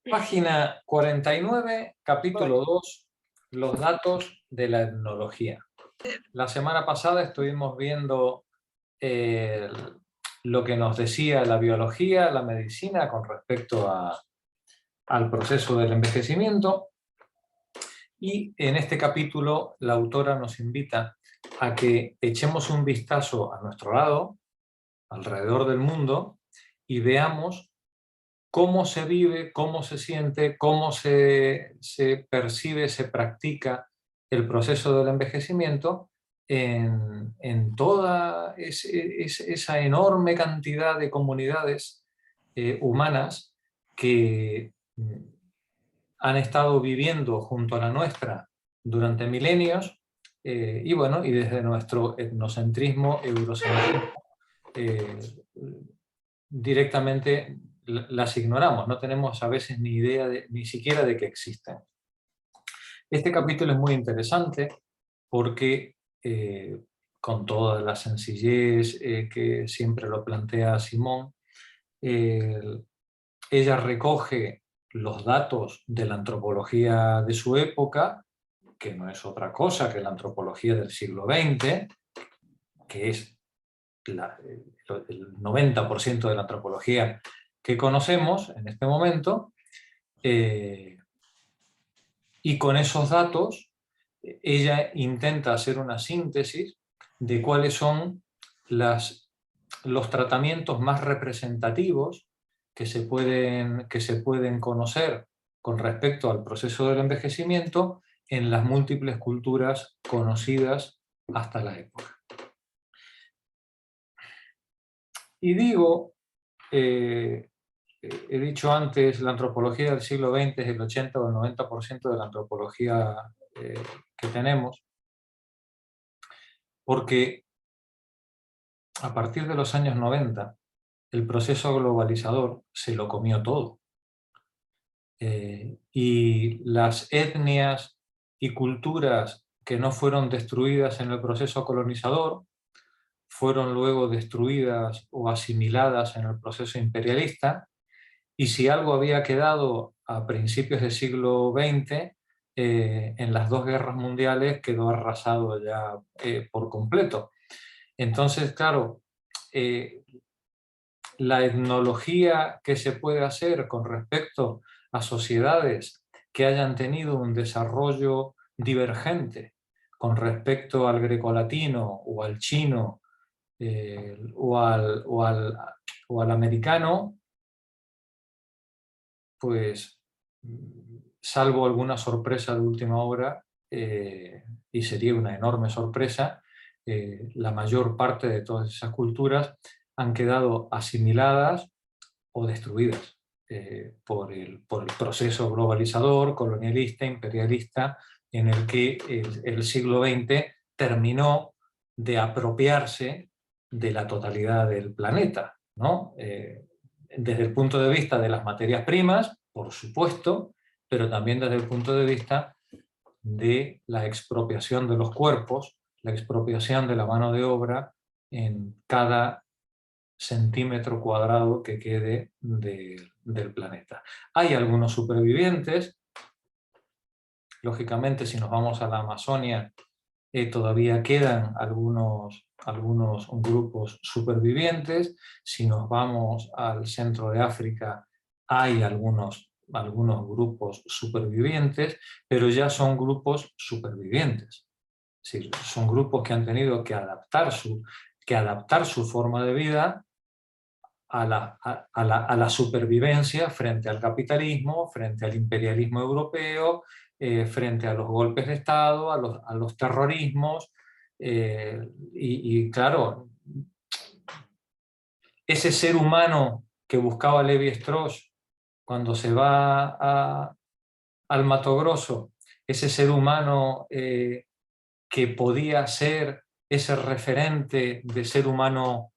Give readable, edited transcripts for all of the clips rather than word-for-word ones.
Página 49, capítulo 2, los datos de la etnología. La semana pasada estuvimos viendo lo que nos decía la biología, la medicina con respecto al proceso del envejecimiento, y en este capítulo la autora nos invita a que echemos un vistazo a nuestro lado, alrededor del mundo, y veamos cómo se vive, cómo se siente, cómo se percibe, se practica el proceso del envejecimiento en toda esa enorme cantidad de comunidades humanas que han estado viviendo junto a la nuestra durante milenios, y bueno, y desde nuestro etnocentrismo, eurocentrismo, directamente las ignoramos, no tenemos a veces ni idea ni siquiera de que existen. Este capítulo es muy interesante porque, con toda la sencillez que siempre lo plantea Simón, ella recoge los datos de la antropología de su época, que no es otra cosa que la antropología del siglo XX, que es el 90% de la antropología que conocemos en este momento, y con esos datos ella intenta hacer una síntesis de cuáles son los tratamientos más representativos que se pueden conocer con respecto al proceso del envejecimiento en las múltiples culturas conocidas hasta la época. Y digo, he dicho antes, la antropología del siglo XX es el 80 o el 90% de la antropología que tenemos, porque a partir de los años 90 el proceso globalizador se lo comió todo. Y las etnias y culturas que no fueron destruidas en el proceso colonizador fueron luego destruidas o asimiladas en el proceso imperialista, y si algo había quedado a principios del siglo XX, en las dos guerras mundiales quedó arrasado ya por completo. Entonces, claro, la etnología que se puede hacer con respecto a sociedades que hayan tenido un desarrollo divergente con respecto al grecolatino o al chino o al americano, pues salvo alguna sorpresa de última hora, y sería una enorme sorpresa, la mayor parte de todas esas culturas han quedado asimiladas o destruidas por el proceso globalizador, colonialista, imperialista, en el que el siglo XX terminó de apropiarse de la totalidad del planeta, ¿no? Desde el punto de vista de las materias primas, por supuesto, pero también desde el punto de vista de la expropiación de los cuerpos, la expropiación de la mano de obra en cada centímetro cuadrado que quede del planeta. Hay algunos supervivientes, lógicamente si nos vamos a la Amazonia todavía quedan algunos grupos supervivientes, si nos vamos al centro de África hay algunos grupos supervivientes, pero ya son grupos supervivientes. Es decir, son grupos que han tenido que adaptar su forma de vida a la supervivencia frente al capitalismo, frente al imperialismo europeo, frente a los golpes de Estado, a los terrorismos, y claro, ese ser humano que buscaba Levi Strauss cuando se va al Mato Grosso, ese ser humano que podía ser ese referente de ser humano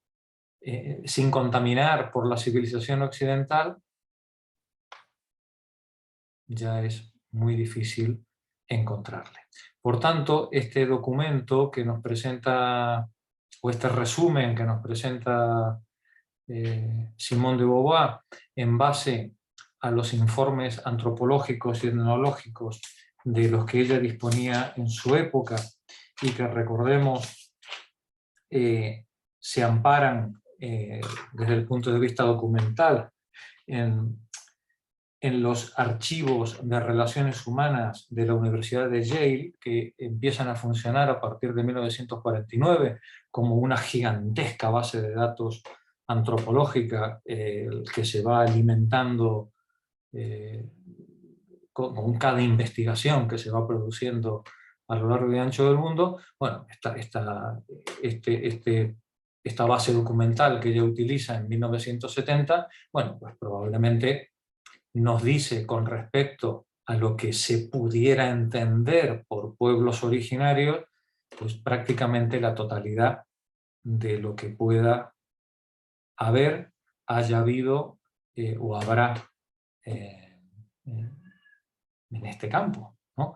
sin contaminar por la civilización occidental, ya es muy difícil encontrarle. Por tanto, este documento que nos presenta, o este resumen que nos presenta Simone de Beauvoir, en base a los informes antropológicos y etnológicos de los que ella disponía en su época, y que, recordemos, se amparan desde el punto de vista documental en los archivos de relaciones humanas de la Universidad de Yale, que empiezan a funcionar a partir de 1949 como una gigantesca base de datos antropológica que se va alimentando con cada investigación que se va produciendo a lo largo y ancho del mundo. Bueno, esta base documental que ella utiliza en 1970, bueno, pues probablemente nos dice con respecto a lo que se pudiera entender por pueblos originarios, pues prácticamente la totalidad de lo que pueda haber, haya habido o habrá en este campo, ¿no?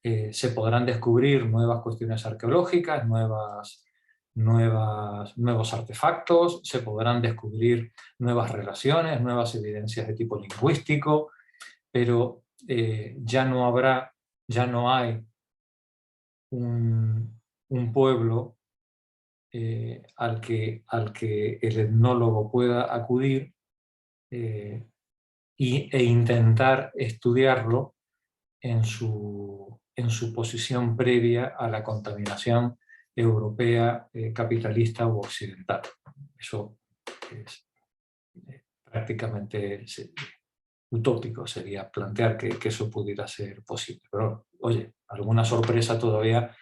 Se podrán descubrir nuevas cuestiones arqueológicas, nuevos artefactos, se podrán descubrir nuevas relaciones, nuevas evidencias de tipo lingüístico, pero ya no hay un pueblo al que el etnólogo pueda acudir e intentar estudiarlo en su posición previa a la contaminación europea, capitalista u occidental. Eso es prácticamente utópico, sería plantear que eso pudiera ser posible. Pero, oye, alguna sorpresa todavía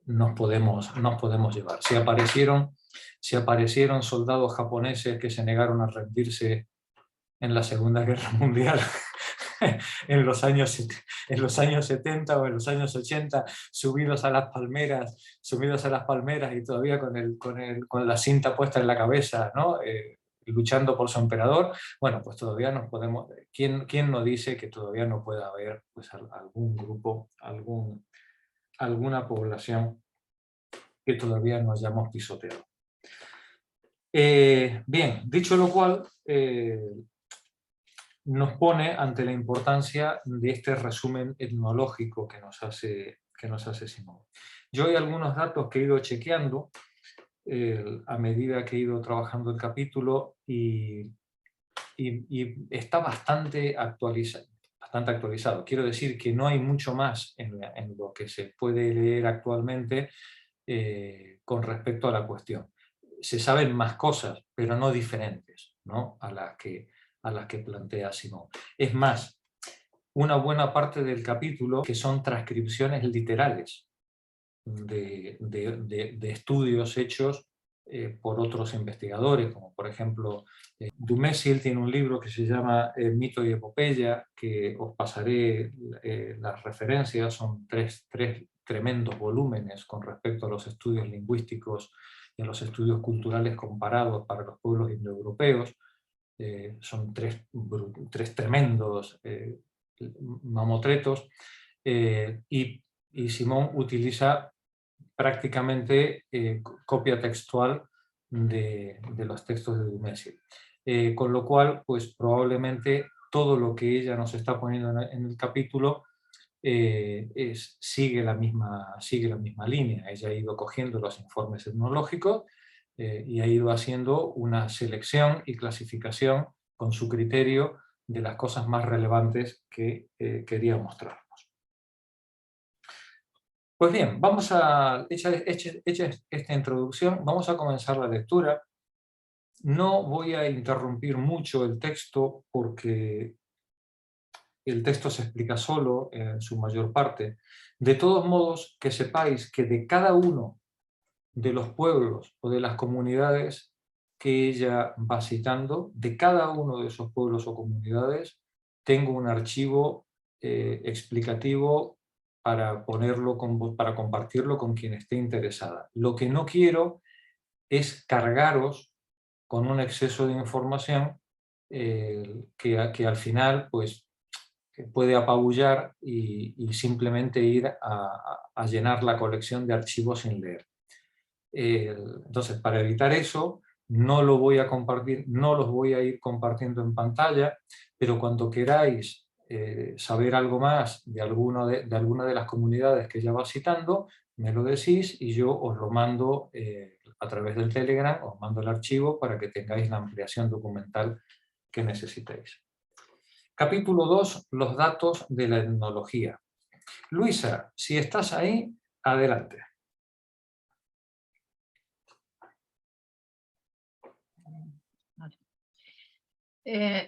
nos podemos llevar. Si aparecieron soldados japoneses que se negaron a rendirse en la Segunda Guerra Mundial en los años 70 o en los años 80, subidos a las palmeras y todavía con la cinta puesta en la cabeza, ¿no? Luchando por su emperador, bueno, pues todavía nos podemos... ¿Quién no dice que todavía no pueda haber pues, algún grupo, alguna población que todavía no hayamos pisoteado? Bien, dicho lo cual, nos pone ante la importancia de este resumen etnológico que nos hace Simón. Yo hay algunos datos que he ido chequeando a medida que he ido trabajando el capítulo y está bastante actualizado. Quiero decir que no hay mucho más en lo que se puede leer actualmente con respecto a la cuestión. Se saben más cosas, pero no diferentes, ¿no? a las que plantea Simón. Es más, una buena parte del capítulo que son transcripciones literales de estudios hechos por otros investigadores, como por ejemplo Dumézil tiene un libro que se llama Mito y Epopeya, que os pasaré las referencias, son tres tremendos volúmenes con respecto a los estudios lingüísticos y a los estudios culturales comparados para los pueblos indoeuropeos. Son tres tremendos mamotretos, y Simón utiliza prácticamente copia textual de los textos de Dumézil. Con lo cual, pues probablemente todo lo que ella nos está poniendo en el capítulo sigue la misma línea. Ella ha ido cogiendo los informes etnológicos y ha ido haciendo una selección y clasificación con su criterio de las cosas más relevantes que quería mostrarnos. Pues bien, vamos a, hecha esta introducción, vamos a comenzar la lectura. No voy a interrumpir mucho el texto porque el texto se explica solo en su mayor parte. De todos modos, que sepáis que de cada uno de los pueblos o de las comunidades que ella va citando, de cada uno de esos pueblos o comunidades, tengo un archivo explicativo para para compartirlo con quien esté interesada. Lo que no quiero es cargaros con un exceso de información que al final pues, puede apabullar y simplemente ir a llenar la colección de archivos sin leer. Entonces, para evitar eso, no lo voy a compartir, no los voy a ir compartiendo en pantalla, pero cuando queráis saber algo más de alguna de las comunidades que ya va citando, me lo decís y yo os lo mando a través del Telegram, os mando el archivo para que tengáis la ampliación documental que necesitéis. Capítulo 2, los datos de la etnología. Luisa, si estás ahí, adelante.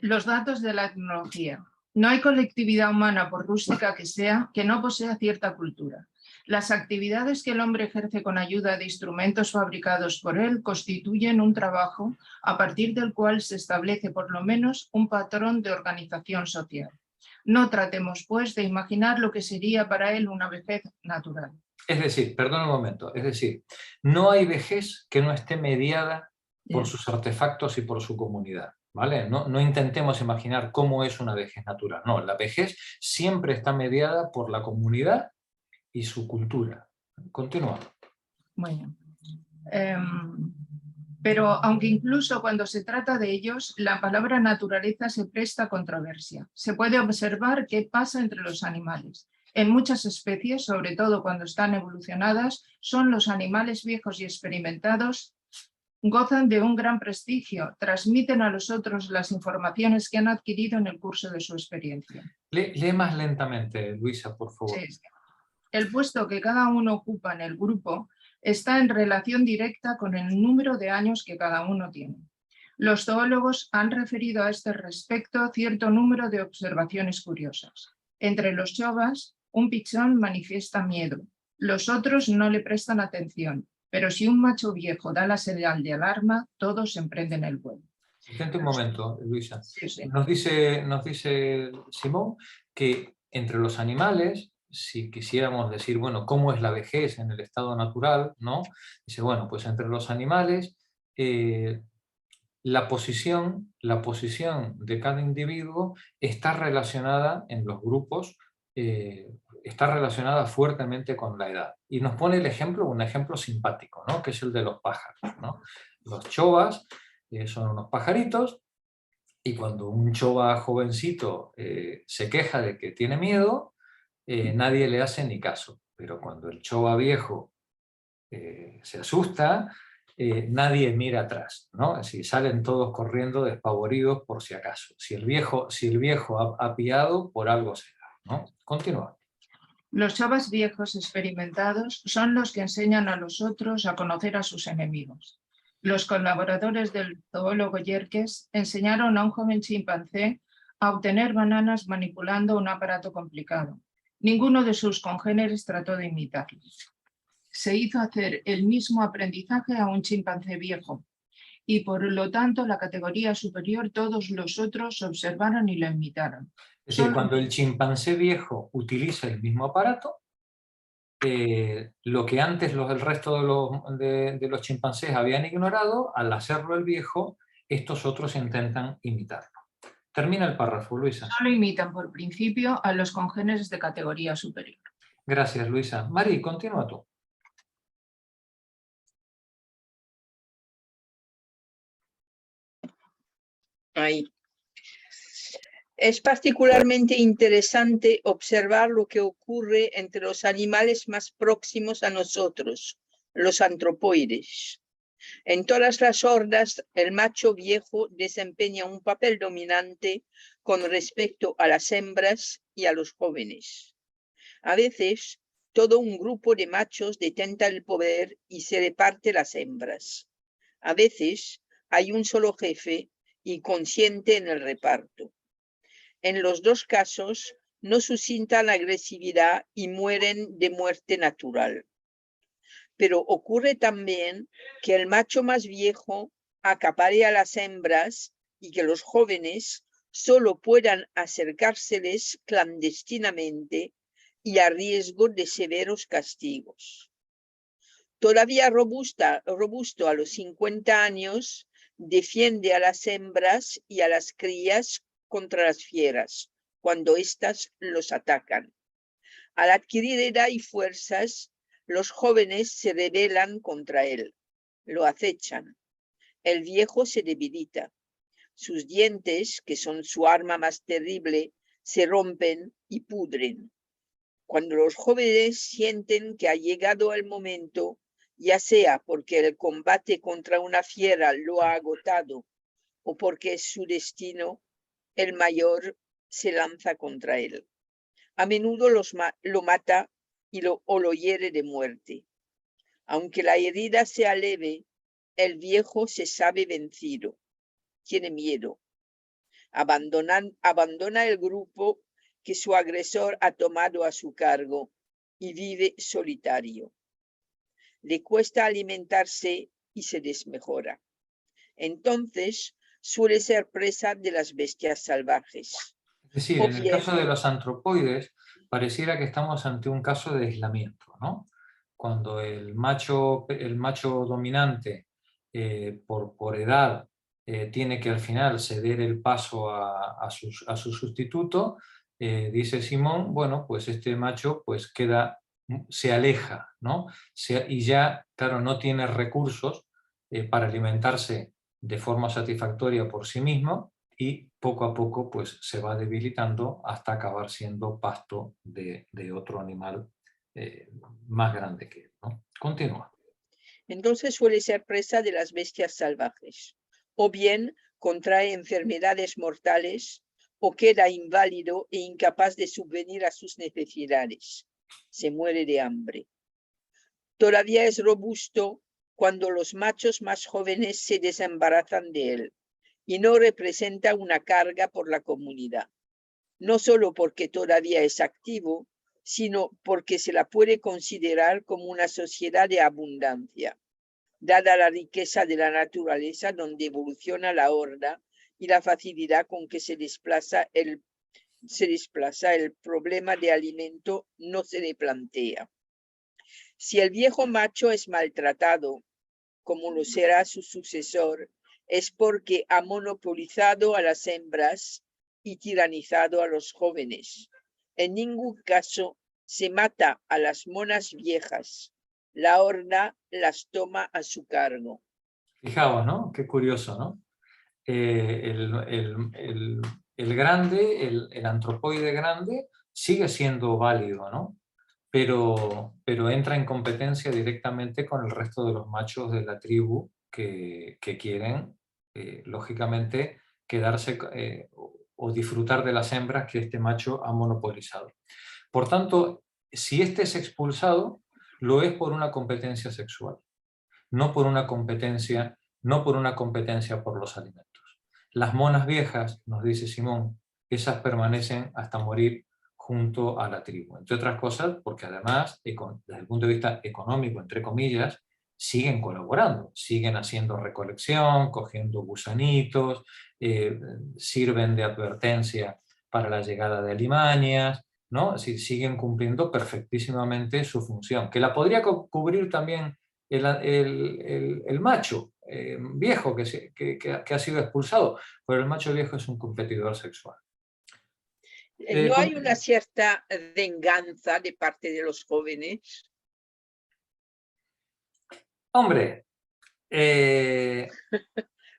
Los datos de la etnología. No hay colectividad humana, por rústica que sea, que no posea cierta cultura. Las actividades que el hombre ejerce con ayuda de instrumentos fabricados por él constituyen un trabajo a partir del cual se establece por lo menos un patrón de organización social. No tratemos, pues, de imaginar lo que sería para él una vejez natural. Es decir, perdón un momento, es decir, no hay vejez que no esté mediada por sus artefactos y por su comunidad. ¿Vale? No intentemos imaginar cómo es una vejez natural. No, la vejez siempre está mediada por la comunidad y su cultura. Continúa. Bueno, pero aunque incluso cuando se trata de ellos, la palabra naturaleza se presta a controversia. Se puede observar qué pasa entre los animales. En muchas especies, sobre todo cuando están evolucionadas, son los animales viejos y experimentados gozan de un gran prestigio, transmiten a los otros las informaciones que han adquirido en el curso de su experiencia. Lee más lentamente, Luisa, por favor. Sí. El puesto que cada uno ocupa en el grupo está en relación directa con el número de años que cada uno tiene. Los zoólogos han referido a este respecto cierto número de observaciones curiosas. Entre los chovas, un pichón manifiesta miedo, los otros no le prestan atención. Pero si un macho viejo da la señal de alarma, todos emprenden el vuelo. Detente un momento, Luisa. Sí. Nos dice Simón que entre los animales, si quisiéramos decir, bueno, ¿cómo es la vejez en el estado natural? ¿No? Dice, bueno, pues entre los animales, la posición de cada individuo está relacionada en los grupos, está relacionada fuertemente con la edad. Y nos pone el ejemplo, un ejemplo simpático, ¿no? Que es el de los pájaros, ¿no? Los chovas son unos pajaritos, y cuando un chova jovencito se queja de que tiene miedo, nadie le hace ni caso. Pero cuando el chova viejo se asusta, nadie mira atrás, ¿no? Es decir, salen todos corriendo despavoridos por si acaso. Si el viejo ha piado, por algo será, ¿no? Continúa. Los chavas viejos experimentados son los que enseñan a los otros a conocer a sus enemigos. Los colaboradores del zoólogo Yerkes enseñaron a un joven chimpancé a obtener bananas manipulando un aparato complicado. Ninguno de sus congéneres trató de imitarlo. Se hizo hacer el mismo aprendizaje a un chimpancé viejo y por lo tanto la categoría superior todos los otros observaron y lo imitaron. Es decir, cuando el chimpancé viejo utiliza el mismo aparato, lo que antes el resto de los chimpancés habían ignorado, al hacerlo el viejo, estos otros intentan imitarlo. Termina el párrafo, Luisa. Solo imitan por principio a los congéneres de categoría superior. Gracias, Luisa. Mari, continúa tú. Ahí. Es particularmente interesante observar lo que ocurre entre los animales más próximos a nosotros, los antropoides. En todas las hordas, el macho viejo desempeña un papel dominante con respecto a las hembras y a los jóvenes. A veces, todo un grupo de machos detenta el poder y se reparte las hembras. A veces, hay un solo jefe y consiente en el reparto. En los dos casos, no suscitan agresividad y mueren de muerte natural. Pero ocurre también que el macho más viejo acapare a las hembras y que los jóvenes solo puedan acercárseles clandestinamente y a riesgo de severos castigos. Todavía robusto a los 50 años, defiende a las hembras y a las crías contra las fieras, cuando éstas los atacan. Al adquirir edad y fuerzas, los jóvenes se rebelan contra él, lo acechan. El viejo se debilita. Sus dientes, que son su arma más terrible, se rompen y pudren. Cuando los jóvenes sienten que ha llegado el momento, ya sea porque el combate contra una fiera lo ha agotado o porque es su destino, el mayor se lanza contra él. A menudo lo mata o lo hiere de muerte. Aunque la herida sea leve, el viejo se sabe vencido, tiene miedo. Abandona el grupo que su agresor ha tomado a su cargo y vive solitario. Le cuesta alimentarse y se desmejora. Entonces suele ser presa de las bestias salvajes. Es decir, O en el bien, caso de los antropoides, pareciera que estamos ante un caso de aislamiento, ¿no? Cuando el macho dominante, por edad, tiene que al final ceder el paso a su sustituto, dice Simón, bueno, pues este macho pues se aleja, ¿no? Y ya, claro, no tiene recursos para alimentarse de forma satisfactoria por sí mismo, y poco a poco pues, se va debilitando hasta acabar siendo pasto de otro animal más grande que él, ¿no? Continúa. entonces suele ser presa de las bestias salvajes. O bien contrae enfermedades mortales o queda inválido e incapaz de subvenir a sus necesidades. Se muere de hambre. Todavía es robusto cuando los machos más jóvenes se desembarazan de él y no representa una carga por la comunidad. No solo porque todavía es activo, sino porque se la puede considerar como una sociedad de abundancia, dada la riqueza de la naturaleza donde evoluciona la horda y la facilidad con que se desplaza el problema de alimento no se le plantea. Si el viejo macho es maltratado, como lo será su sucesor, es porque ha monopolizado a las hembras y tiranizado a los jóvenes. En ningún caso se mata a las monas viejas. La horda las toma a su cargo. Fijaos, ¿no? Qué curioso, ¿no? El grande, el antropoide grande, sigue siendo válido, ¿no? Pero entra en competencia directamente con el resto de los machos de la tribu que quieren, lógicamente, quedarse o disfrutar de las hembras que este macho ha monopolizado. Por tanto, si este es expulsado, lo es por una competencia sexual, no por una competencia por los alimentos. Las monas viejas, nos dice Simón, esas permanecen hasta morir junto a la tribu. Entre otras cosas, porque además, desde el punto de vista económico, entre comillas, siguen colaborando, siguen haciendo recolección, cogiendo gusanitos, sirven de advertencia para la llegada de alimañas, ¿no? Es decir, siguen cumpliendo perfectísimamente su función, que la podría cubrir también el macho viejo que ha sido expulsado, pero el macho viejo es un competidor sexual. ¿No hay una cierta venganza de parte de los jóvenes? Hombre,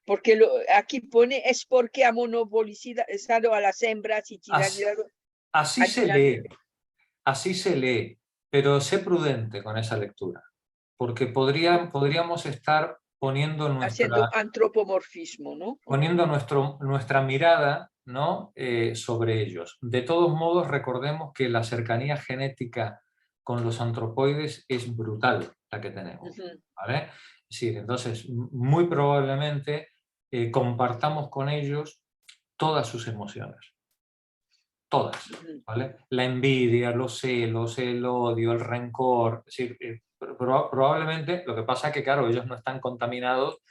porque aquí pone es porque ha monopolizado a las hembras y tiranizado. Así se lee, pero sé prudente con esa lectura, porque podríamos estar haciendo antropomorfismo, ¿no? Poniendo nuestra mirada, ¿no? Sobre ellos. De todos modos, recordemos que la cercanía genética con los antropoides es brutal la que tenemos, ¿vale? Es decir, entonces, muy probablemente compartamos con ellos todas sus emociones. Todas, ¿vale? La envidia, los celos, el odio, el rencor. Es decir, probablemente, lo que pasa es que, claro, ellos no están contaminados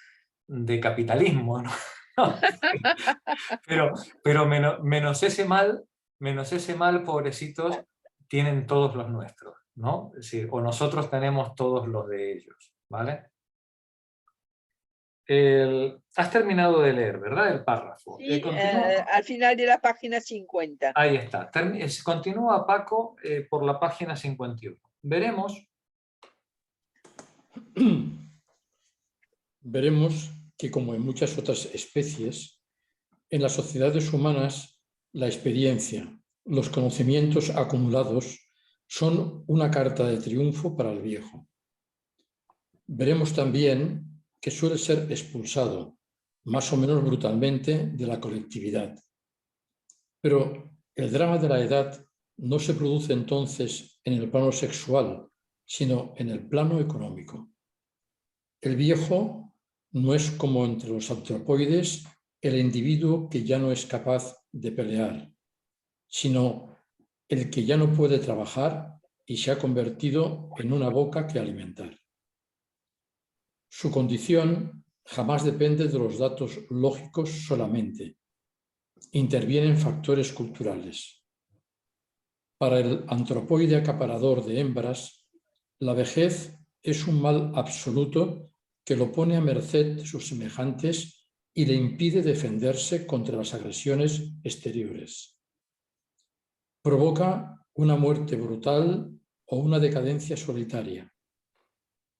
de capitalismo, ¿no? pero menos ese mal, pobrecitos, tienen todos los nuestros, ¿no? Es decir, o nosotros tenemos todos los de ellos, ¿vale? Has terminado de leer, ¿verdad? El párrafo. Sí, al final de la página 50. Ahí está. Continúa Paco por la página 51. Veremos que, como en muchas otras especies, En las sociedades humanas, la experiencia, los conocimientos acumulados son una carta de triunfo para el viejo. Veremos también que suele ser expulsado, más o menos brutalmente, de la colectividad. Pero el drama de la edad no se produce entonces en el plano sexual, sino en el plano económico. El viejo no es como entre los antropoides el individuo que ya no es capaz de pelear, sino el que ya no puede trabajar y se ha convertido en una boca que alimentar. Su condición jamás depende de los datos lógicos solamente. Intervienen factores culturales. Para el antropoide acaparador de hembras, la vejez es un mal absoluto que lo pone a merced de sus semejantes y le impide defenderse contra las agresiones exteriores. Provoca una muerte brutal o una decadencia solitaria.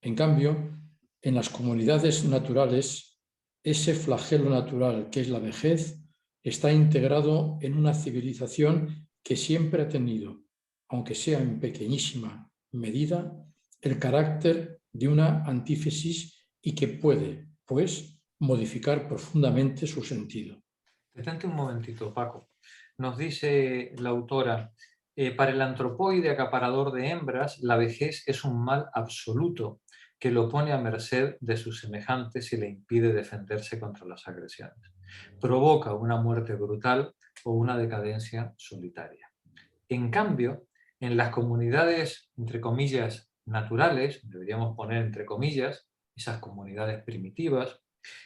En cambio, en las comunidades naturales, ese flagelo natural que es la vejez está integrado en una civilización que siempre ha tenido, aunque sea en pequeñísima medida, el carácter de una antítesis y que puede, pues, modificar profundamente su sentido. Detente un momentito, Paco. Nos dice la autora, para el antropoide acaparador de hembras, la vejez es un mal absoluto que lo pone a merced de sus semejantes y le impide defenderse contra las agresiones. Provoca una muerte brutal o una decadencia solitaria. En cambio, en las comunidades, entre comillas, naturales, deberíamos poner entre comillas, esas comunidades primitivas,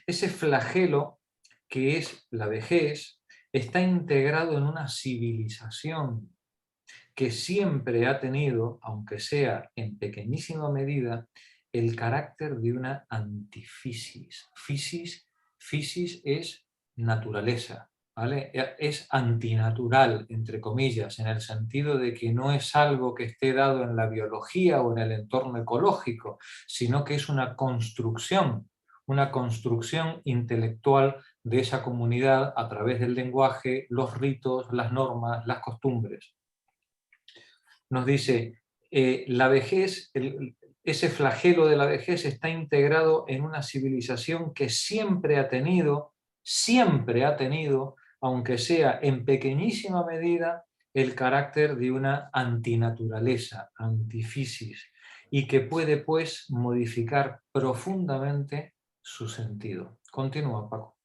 ese flagelo que es la vejez está integrado en una civilización que siempre ha tenido, aunque sea en pequeñísima medida, el carácter de una antifisis. Fisis es naturaleza, ¿vale? Es antinatural, entre comillas, en el sentido de que no es algo que esté dado en la biología o en el entorno ecológico, sino que es una construcción intelectual de esa comunidad a través del lenguaje, los ritos, las normas, las costumbres. Nos dice, la vejez, ese flagelo de la vejez está integrado en una civilización que siempre ha tenido, aunque sea en pequeñísima medida, el carácter de una antinaturaleza, antifisis, y que puede, pues, modificar profundamente su sentido. Continúa, Paco.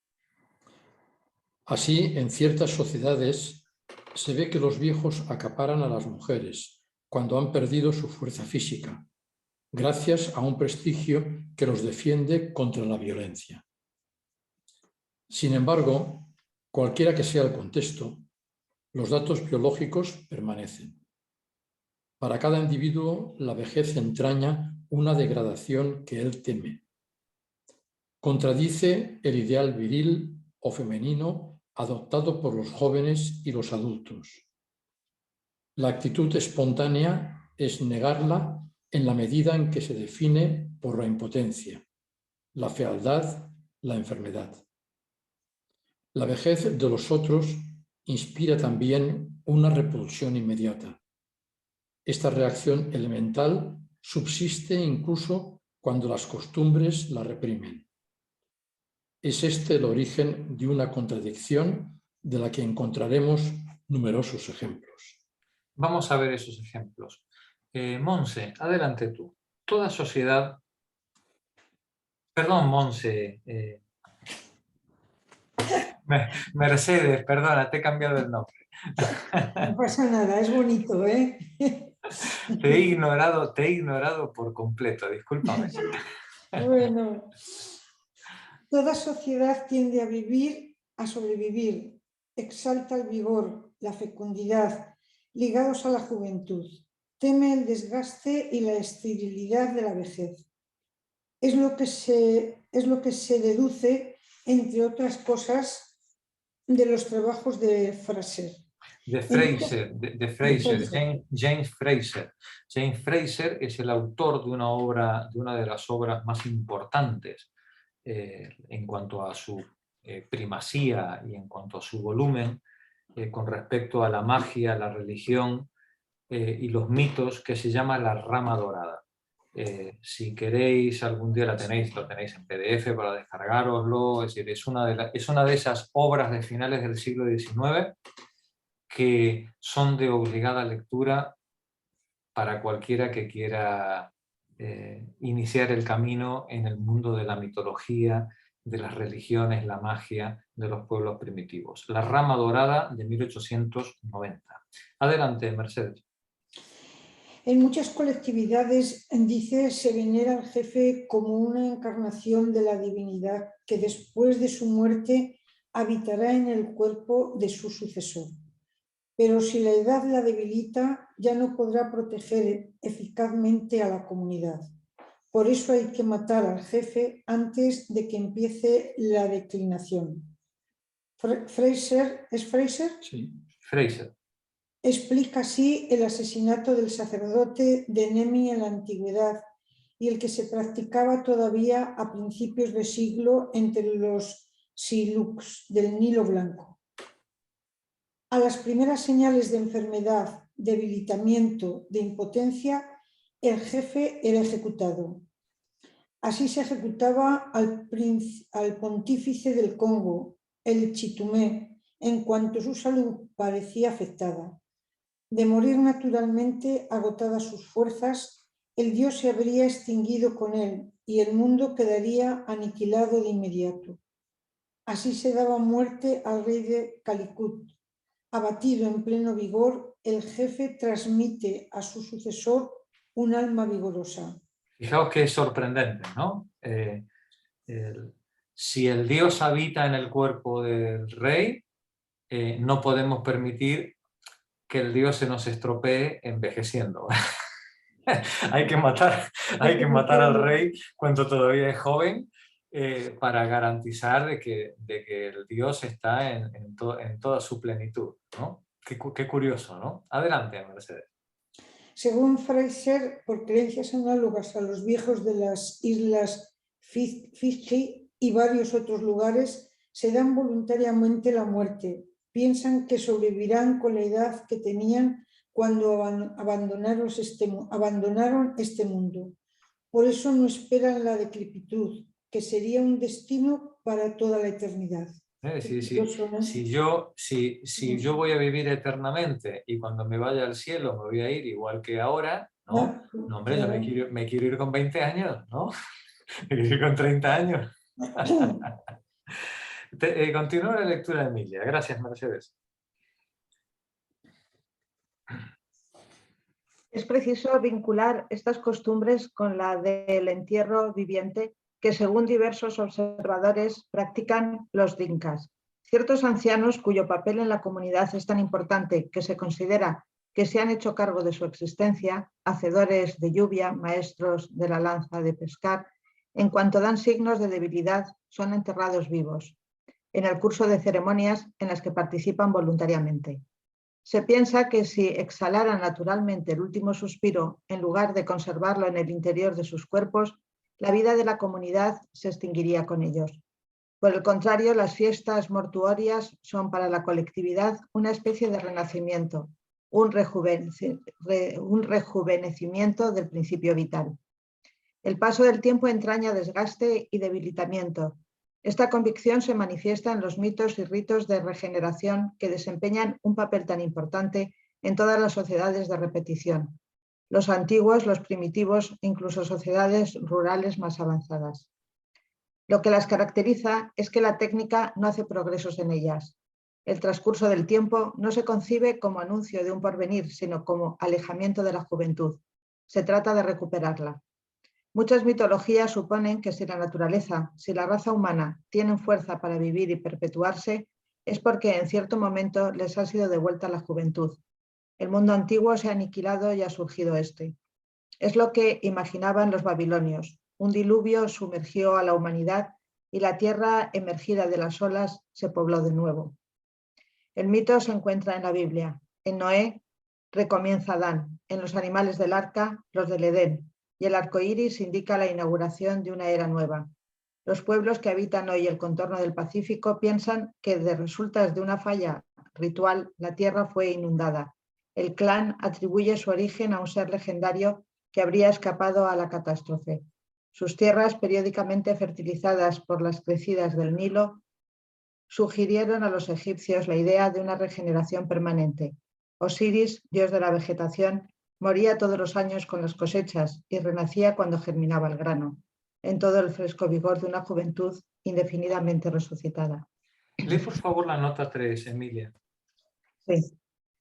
Así, en ciertas sociedades se ve que los viejos acaparan a las mujeres cuando han perdido su fuerza física, gracias a un prestigio que los defiende contra la violencia. Sin embargo, cualquiera que sea el contexto, los datos biológicos permanecen. Para cada individuo, la vejez entraña una degradación que él teme. Contradice el ideal viril o femenino adoptado por los jóvenes y los adultos. La actitud espontánea es negarla en la medida en que se define por la impotencia, la fealdad, la enfermedad. La vejez de los otros inspira también una repulsión inmediata. Esta reacción elemental subsiste incluso cuando las costumbres la reprimen. Es este el origen de una contradicción de la que encontraremos numerosos ejemplos. Vamos a ver esos ejemplos. Monse, adelante tú. Toda sociedad... Perdón, Monse. Mercedes, perdona, te he cambiado el nombre. No pasa nada, es bonito, ¿eh? Te he ignorado por completo, discúlpame. Bueno, toda sociedad tiende a sobrevivir, exalta el vigor, la fecundidad, ligados a la juventud, teme el desgaste y la esterilidad de la vejez. Es lo que se deduce, entre otras cosas, de los trabajos de Fraser. James Fraser. James Fraser es el autor de una de las obras más importantes en cuanto a su primacía y en cuanto a su volumen con respecto a la magia, la religión y los mitos, que se llama La Rama Dorada. Si queréis, algún día lo tenéis en PDF para descargaroslo. Es decir, es una de esas obras de finales del siglo XIX que son de obligada lectura para cualquiera que quiera iniciar el camino en el mundo de la mitología, de las religiones, la magia de los pueblos primitivos. La Rama Dorada, de 1890. Adelante, Mercedes. En muchas colectividades, dice, se venera al jefe como una encarnación de la divinidad que después de su muerte habitará en el cuerpo de su sucesor. Pero si la edad la debilita, ya no podrá proteger eficazmente a la comunidad. Por eso hay que matar al jefe antes de que empiece la declinación. Fraser, ¿es Fraser? Sí. Fraser. Explica así el asesinato del sacerdote de Nemi en la antigüedad y el que se practicaba todavía a principios de siglo entre los Siluks del Nilo Blanco. A las primeras señales de enfermedad, debilitamiento, de impotencia, el jefe era ejecutado. Así se ejecutaba al pontífice del Congo, el Chitumé, en cuanto su salud parecía afectada. De morir naturalmente agotadas sus fuerzas, el dios se habría extinguido con él y el mundo quedaría aniquilado de inmediato. Así se daba muerte al rey de Calicut. Abatido en pleno vigor, el jefe transmite a su sucesor un alma vigorosa. Fijaos que es sorprendente, ¿no? Si el dios habita en el cuerpo del rey, no podemos permitir que el dios se nos estropee envejeciendo. hay que matar al rey cuando todavía es joven para garantizar de que el dios está en toda su plenitud, ¿no? Qué curioso, ¿no? Adelante, Mercedes. Según Fraser, por creencias análogas a los viejos de las islas Fiji y varios otros lugares, se dan voluntariamente la muerte. Piensan que sobrevivirán con la edad que tenían cuando abandonaron este mundo. Por eso no esperan la decrepitud, que sería un destino para toda la eternidad. Si yo voy a vivir eternamente y cuando me vaya al cielo me voy a ir igual que ahora, ¿no? No, hombre, yo me quiero ir con 20 años, ¿no? Me quiero ir con 30 años. Continúa la lectura, Emilia. Gracias, Mercedes. Es preciso vincular estas costumbres con la del entierro viviente que, según diversos observadores, practican los dinkas. Ciertos ancianos cuyo papel en la comunidad es tan importante que se considera que se han hecho cargo de su existencia, hacedores de lluvia, maestros de la lanza de pescar, en cuanto dan signos de debilidad, son enterrados vivos, en el curso de ceremonias en las que participan voluntariamente. Se piensa que si exhalaran naturalmente el último suspiro, en lugar de conservarlo en el interior de sus cuerpos, la vida de la comunidad se extinguiría con ellos. Por el contrario, las fiestas mortuorias son para la colectividad una especie de renacimiento, un rejuvenecimiento del principio vital. El paso del tiempo entraña desgaste y debilitamiento. Esta convicción se manifiesta en los mitos y ritos de regeneración que desempeñan un papel tan importante en todas las sociedades de repetición, los antiguos, los primitivos, incluso sociedades rurales más avanzadas. Lo que las caracteriza es que la técnica no hace progresos en ellas. El transcurso del tiempo no se concibe como anuncio de un porvenir, sino como alejamiento de la juventud. Se trata de recuperarla. Muchas mitologías suponen que si la naturaleza, si la raza humana tienen fuerza para vivir y perpetuarse, es porque en cierto momento les ha sido devuelta la juventud. El mundo antiguo se ha aniquilado y ha surgido este. Es lo que imaginaban los babilonios. Un diluvio sumergió a la humanidad y la tierra emergida de las olas se pobló de nuevo. El mito se encuentra en la Biblia. En Noé recomienza Adán, en los animales del arca, los del Edén, y el arco iris indica la inauguración de una era nueva. Los pueblos que habitan hoy el contorno del Pacífico piensan que de resultas de una falla ritual la tierra fue inundada. El clan atribuye su origen a un ser legendario que habría escapado a la catástrofe. Sus tierras, periódicamente fertilizadas por las crecidas del Nilo, sugirieron a los egipcios la idea de una regeneración permanente. Osiris, dios de la vegetación, moría todos los años con las cosechas y renacía cuando germinaba el grano, en todo el fresco vigor de una juventud indefinidamente resucitada. Lee por favor la nota 3, Emilia. Sí.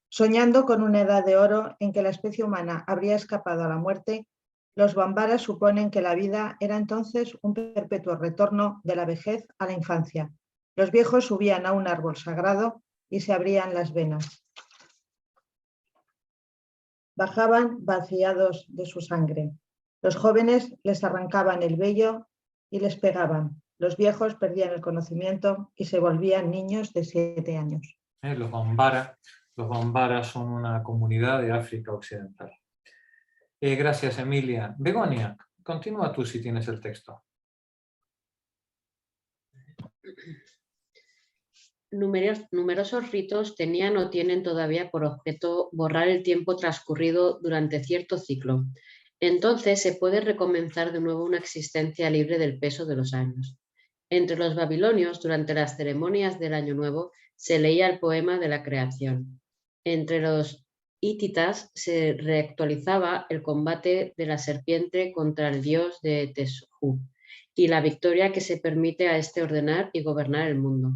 Soñando con una edad de oro en que la especie humana habría escapado a la muerte, los bambaras suponen que la vida era entonces un perpetuo retorno de la vejez a la infancia. Los viejos subían a un árbol sagrado y se abrían las venas. Bajaban vaciados de su sangre. Los jóvenes les arrancaban el vello y les pegaban. Los viejos perdían el conocimiento y se volvían niños de 7 años. Los Bambara son una comunidad de África Occidental. Gracias, Emilia. Begoña, continúa tú si tienes el texto. Numerosos ritos tenían o tienen todavía por objeto borrar el tiempo transcurrido durante cierto ciclo. Entonces se puede recomenzar de nuevo una existencia libre del peso de los años. Entre los babilonios, durante las ceremonias del Año Nuevo, se leía el poema de la creación. Entre los hititas se reactualizaba el combate de la serpiente contra el dios de Teshu y la victoria que se permite a este ordenar y gobernar el mundo.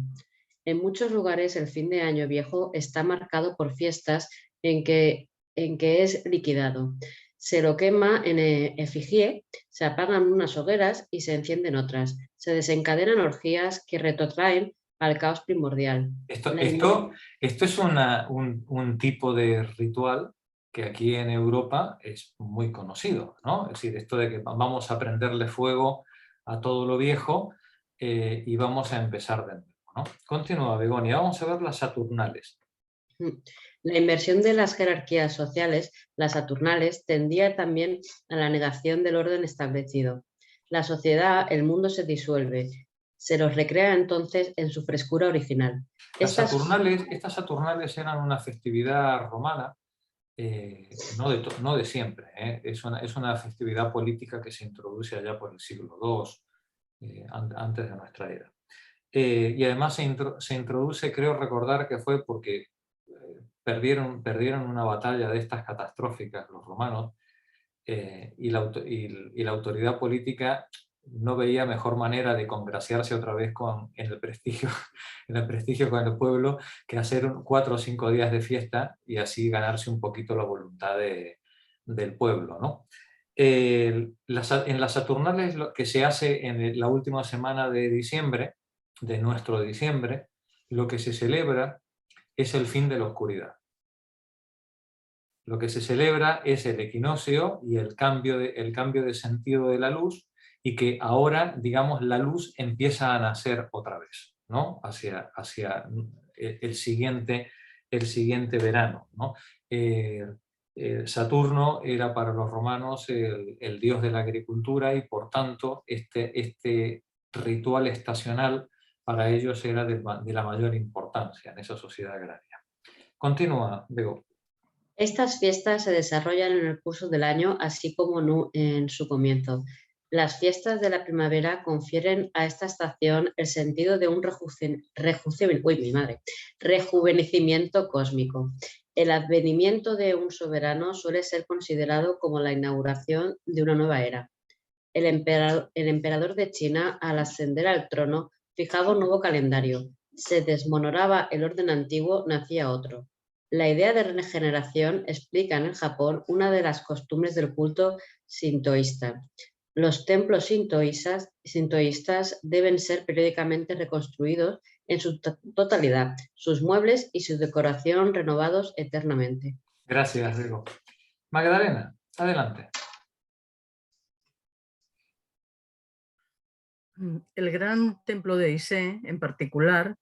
En muchos lugares el fin de año viejo está marcado por fiestas en que es liquidado. Se lo quema en efigie, se apagan unas hogueras y se encienden otras. Se desencadenan orgías que retrotraen al caos primordial. Esto es un tipo de ritual que aquí en Europa es muy conocido, ¿no? Es decir, esto de que vamos a prenderle fuego a todo lo viejo y vamos a empezar de nuevo, ¿no? Continúa, Begoña, vamos a ver las Saturnales. La inversión de las jerarquías sociales, las Saturnales, tendía también a la negación del orden establecido. La sociedad, el mundo se disuelve, se los recrea entonces en su frescura original. Estas Saturnales eran una festividad romana, no de siempre, es una festividad política que se introduce allá por el siglo II, antes de nuestra era. Y además se introduce, creo recordar que fue porque perdieron una batalla de estas catastróficas los romanos y la autoridad política no veía mejor manera de congraciarse otra vez en el prestigio con el pueblo que hacer 4 o 5 días de fiesta y así ganarse un poquito la voluntad del pueblo, ¿no? En las Saturnales, lo que se hace en la última semana de diciembre, de nuestro diciembre, lo que se celebra es el fin de la oscuridad. Lo que se celebra es el equinoccio y el cambio de sentido de la luz, y que ahora, digamos, la luz empieza a nacer otra vez, ¿no? Hacia el siguiente verano, ¿no? Saturno era para los romanos el dios de la agricultura y por tanto este ritual estacional para ellos era de la mayor importancia en esa sociedad agraria. Continúa, Bego. Estas fiestas se desarrollan en el curso del año, así como en su comienzo. Las fiestas de la primavera confieren a esta estación el sentido de un rejuvenecimiento cósmico. El advenimiento de un soberano suele ser considerado como la inauguración de una nueva era. El emperador de China, al ascender al trono, fijaba un nuevo calendario. Se desmonoraba el orden antiguo, nacía otro. La idea de regeneración explica en el Japón una de las costumbres del culto sintoísta. Los templos sintoístas deben ser periódicamente reconstruidos en su totalidad, sus muebles y su decoración renovados eternamente. Gracias, Bego. Magdalena, adelante. El gran templo de Ise, en particular,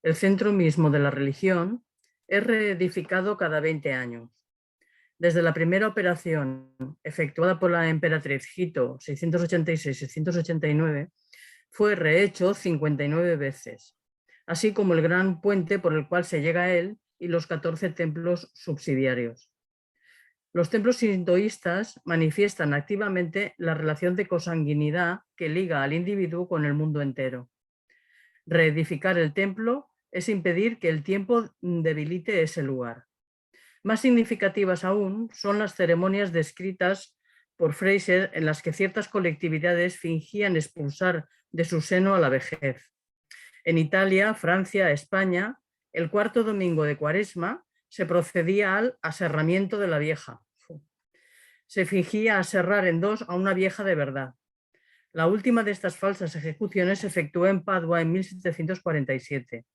el centro mismo de la religión, es reedificado cada 20 años. Desde la primera operación efectuada por la emperatriz Hito 686-689, Fue rehecho 59 veces, así como el gran puente por el cual se llega a él y los 14 templos subsidiarios. Los templos sintoístas manifiestan activamente la relación de consanguinidad que liga al individuo con el mundo entero. Reedificar el templo es impedir que el tiempo debilite ese lugar. Más significativas aún son las ceremonias descritas por Fraser en las que ciertas colectividades fingían expulsar de su seno a la vejez. En Italia, Francia, España, el cuarto domingo de Cuaresma se procedía al aserramiento de la vieja. Se fingía aserrar en dos a una vieja de verdad. La última de estas falsas ejecuciones se efectuó en Padua en 1747.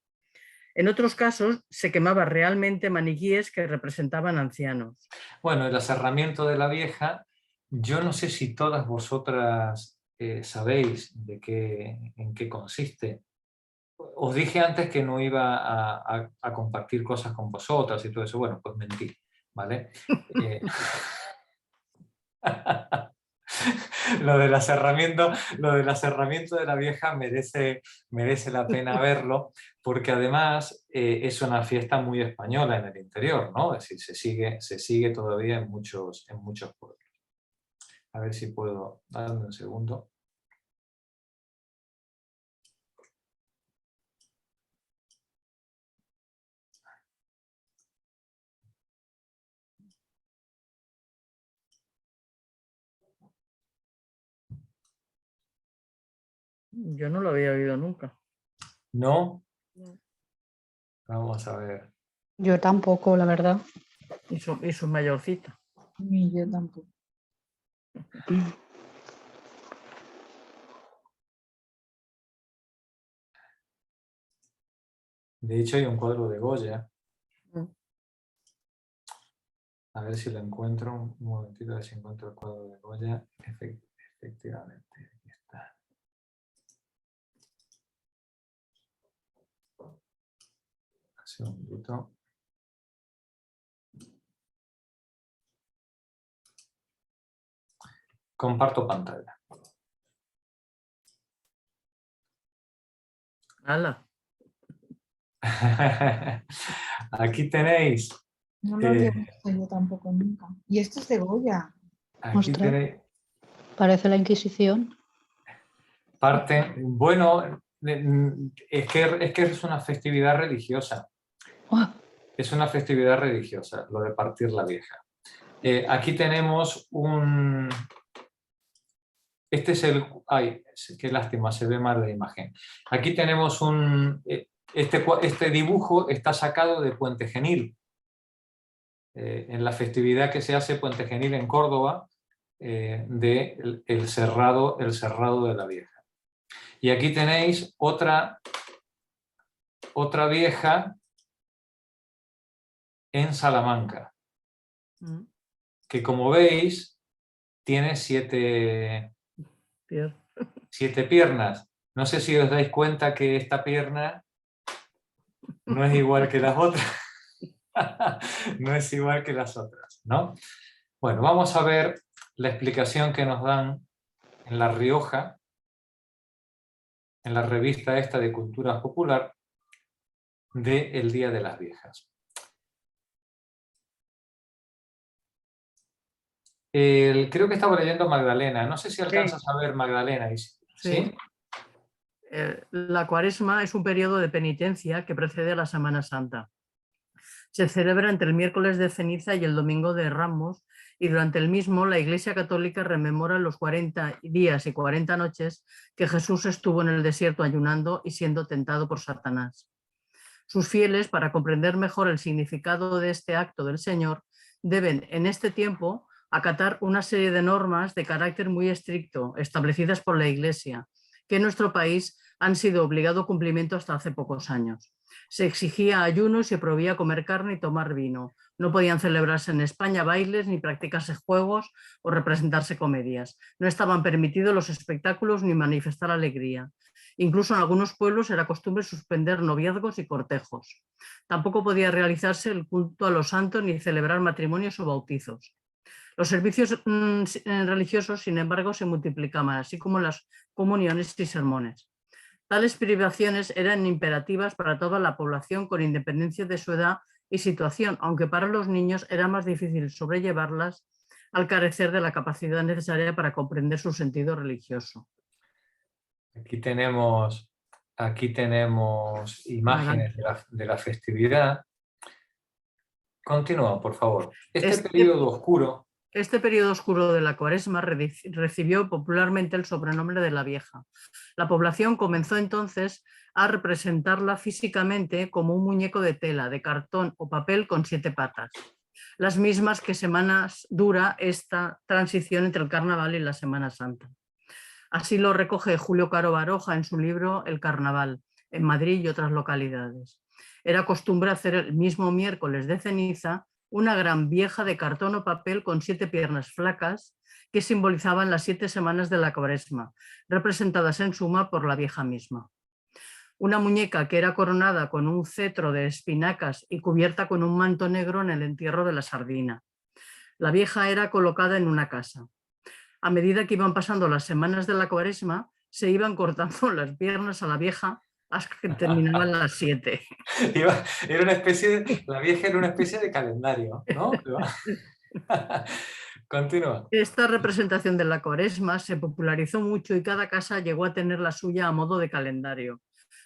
En otros casos se quemaba realmente maniquíes que representaban ancianos. Bueno, el aserramiento de la vieja, yo no sé si todas vosotras sabéis en qué consiste. Os dije antes que no iba a compartir cosas con vosotras y todo eso. Bueno, pues mentí, ¿vale? Lo del aserramiento de la vieja merece la pena verlo, porque además es una fiesta muy española en el interior, ¿no? Es decir, se sigue todavía en muchos pueblos. A ver si puedo darme un segundo. Yo no lo había oído nunca. ¿No? Vamos a ver. Yo tampoco, la verdad. Y su mayorcita. Ni yo tampoco. De hecho hay un cuadro de Goya. A ver si lo encuentro. Un momentito, a ver si encuentro el cuadro de Goya. Efectivamente, aquí está. Un segundito. Comparto pantalla. ¡Hala! Aquí tenéis. No lo había visto yo tampoco nunca. Y esto es de Goya. Aquí Ostras. tenéis Parece la Inquisición. parte. Bueno, es que es una festividad religiosa. Oh, Es una festividad religiosa, lo de partir la vieja. Aquí tenemos un... Este es el... Ay, qué lástima, se ve mal la imagen. Aquí tenemos un... Este dibujo está sacado de Puente Genil. En la festividad que se hace Puente Genil en Córdoba, el cerrado de la vieja. Y aquí tenéis otra vieja en Salamanca, que como veis tiene 7 piernas. No sé si os dais cuenta que esta pierna no es igual que las otras. No es igual que las otras, ¿no? Bueno, vamos a ver la explicación que nos dan en La Rioja, en la revista esta de Cultura Popular, de El Día de las Viejas. Creo que estaba leyendo Magdalena. No sé si alcanzas a ver Magdalena. ¿Sí? La Cuaresma es un periodo de penitencia que precede a la Semana Santa. Se celebra entre el miércoles de ceniza y el domingo de Ramos, y durante el mismo la Iglesia Católica rememora los 40 días y 40 noches que Jesús estuvo en el desierto ayunando y siendo tentado por Satanás. Sus fieles, para comprender mejor el significado de este acto del Señor, deben en este tiempo acatar una serie de normas de carácter muy estricto establecidas por la Iglesia, que en nuestro país han sido obligado cumplimiento hasta hace pocos años. Se exigía ayuno y se prohibía comer carne y tomar vino. No podían celebrarse en España bailes, ni practicarse juegos o representarse comedias. No estaban permitidos los espectáculos ni manifestar alegría. Incluso en algunos pueblos era costumbre suspender noviazgos y cortejos. Tampoco podía realizarse el culto a los santos ni celebrar matrimonios o bautizos. Los servicios religiosos, sin embargo, se multiplicaban, así como las comuniones y sermones. Tales privaciones eran imperativas para toda la población con independencia de su edad y situación, aunque para los niños era más difícil sobrellevarlas al carecer de la capacidad necesaria para comprender su sentido religioso. Aquí tenemos imágenes de la festividad. Continúa, por favor. Este periodo oscuro. Este periodo oscuro de la Cuaresma recibió popularmente el sobrenombre de la Vieja. La población comenzó entonces a representarla físicamente como un muñeco de tela, de cartón o papel con 7 patas. Las mismas que semanas dura esta transición entre el Carnaval y la Semana Santa. Así lo recoge Julio Caro Baroja en su libro El Carnaval, en Madrid y otras localidades. Era costumbre hacer el mismo miércoles de ceniza una gran vieja de cartón o papel con 7 piernas flacas que simbolizaban las 7 semanas de la Cuaresma, representadas en suma por la Vieja misma. Una muñeca que era coronada con un cetro de espinacas y cubierta con un manto negro en el entierro de la sardina. La Vieja era colocada en una casa. A medida que iban pasando las semanas de la Cuaresma, se iban cortando las piernas a la Vieja hasta que terminaban las 7. La Vieja era una especie de calendario, ¿no? Continúa. Esta representación de la Cuaresma se popularizó mucho y cada casa llegó a tener la suya a modo de calendario.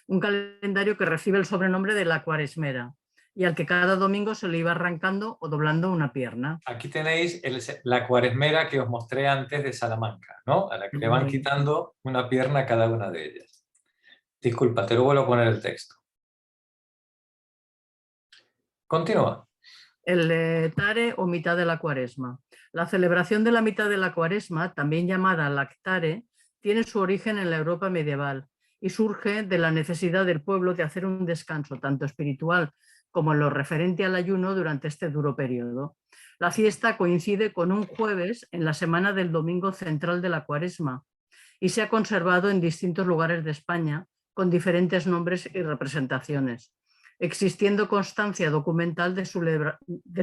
Un calendario que recibe el sobrenombre de la Cuaresmera y al que cada domingo se le iba arrancando o doblando una pierna. Aquí tenéis la Cuaresmera que os mostré antes de Salamanca, ¿no? A la que le van quitando una pierna a cada una de ellas. Disculpa, te lo vuelvo a poner el texto. Continúa. El Tare o mitad de la Cuaresma. La celebración de la mitad de la Cuaresma, también llamada Lactare, tiene su origen en la Europa medieval y surge de la necesidad del pueblo de hacer un descanso tanto espiritual como en lo referente al ayuno durante este duro periodo. La fiesta coincide con un jueves en la semana del domingo central de la Cuaresma y se ha conservado en distintos lugares de España con diferentes nombres y representaciones, existiendo constancia documental de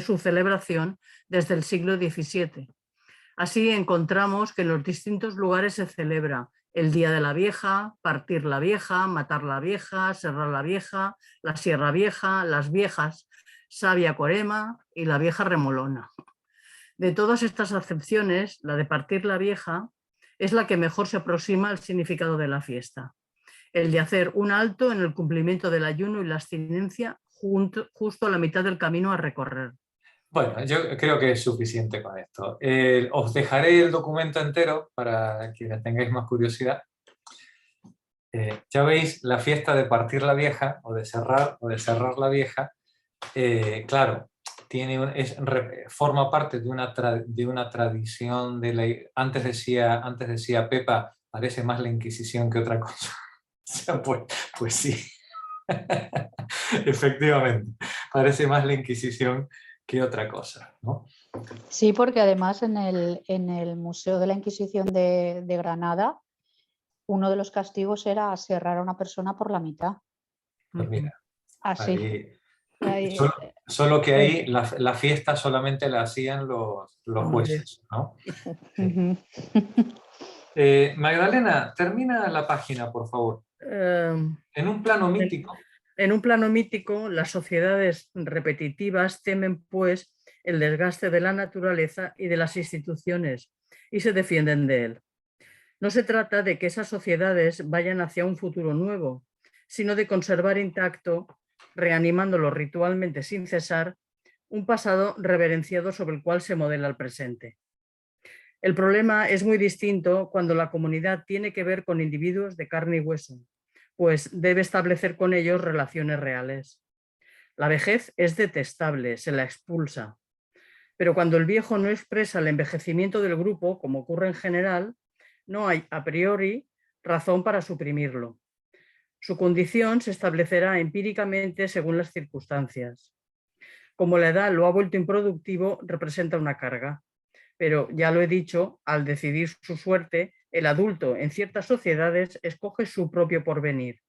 su celebración desde el siglo XVII. Así encontramos que en los distintos lugares se celebra el Día de la Vieja, Partir la Vieja, Matar la Vieja, Serrar la Vieja, la Sierra Vieja, las Viejas, Sabia Corema y la Vieja Remolona. De todas estas acepciones, la de Partir la Vieja es la que mejor se aproxima al significado de la fiesta. El de hacer un alto en el cumplimiento del ayuno y la abstinencia justo a la mitad del camino a recorrer. Bueno, yo creo que es suficiente con esto. Os dejaré el documento entero para quienes tengáis más curiosidad. Ya veis la fiesta de Partir la Vieja o de Serrar la Vieja. Claro, forma parte de una tradición de la... Antes decía Pepa, parece más la Inquisición que otra cosa. Pues sí, efectivamente, parece más la Inquisición que otra cosa, ¿no? Sí, porque además en el Museo de la Inquisición de Granada, uno de los castigos era serrar a una persona por la mitad. Pues mira, así. Solo que ahí la fiesta solamente la hacían los jueces, ¿no? Sí. Magdalena, termina la página, por favor. En un plano mítico. En un plano mítico, las sociedades repetitivas temen, pues, el desgaste de la naturaleza y de las instituciones y se defienden de él. No se trata de que esas sociedades vayan hacia un futuro nuevo, sino de conservar intacto, reanimándolo ritualmente sin cesar, un pasado reverenciado sobre el cual se modela el presente. El problema es muy distinto cuando la comunidad tiene que ver con individuos de carne y hueso, pues debe establecer con ellos relaciones reales. La vejez es detestable, se la expulsa. Pero cuando el viejo no expresa el envejecimiento del grupo, como ocurre en general, no hay a priori razón para suprimirlo. Su condición se establecerá empíricamente según las circunstancias. Como la edad lo ha vuelto improductivo, representa una carga. Pero ya lo he dicho, al decidir su suerte, el adulto en ciertas sociedades escoge su propio porvenir.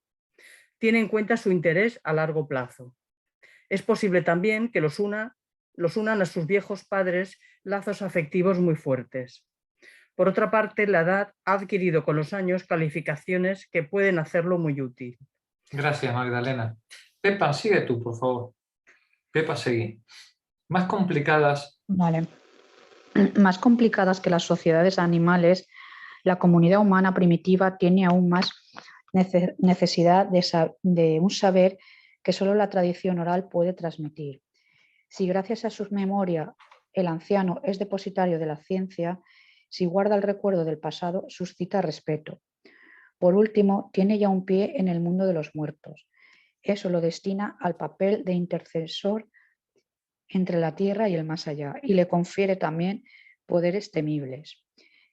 Tiene en cuenta su interés a largo plazo. Es posible también que los una los unan a sus viejos padres lazos afectivos muy fuertes. Por otra parte, la edad ha adquirido con los años calificaciones que pueden hacerlo muy útil. Gracias, Magdalena. Pepa, sigue tú, por favor. Pepa, seguí. Más complicadas. Vale. Más complicadas que las sociedades animales, la comunidad humana primitiva tiene aún más necesidad de un saber que solo la tradición oral puede transmitir. Si gracias a su memoria el anciano es depositario de la ciencia, si guarda el recuerdo del pasado, suscita respeto. Por último, tiene ya un pie en el mundo de los muertos. Eso lo destina al papel de intercesor entre la tierra y el más allá, y le confiere también poderes temibles.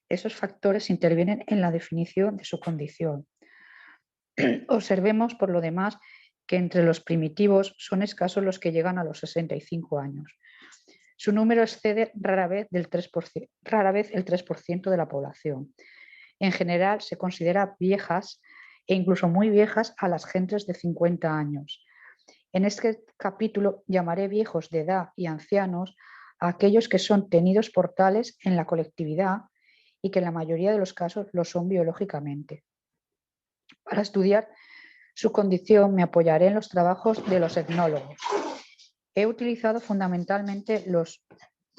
Esos factores intervienen en la definición de su condición. Observemos, por lo demás, que entre los primitivos son escasos los que llegan a los 65 años. Su número excede rara vez el 3% de la población. En general se considera viejas e incluso muy viejas a las gentes de 50 años. En este capítulo llamaré viejos de edad y ancianos a aquellos que son tenidos por tales en la colectividad y que en la mayoría de los casos lo son biológicamente. Para estudiar su condición me apoyaré en los trabajos de los etnólogos. He utilizado fundamentalmente los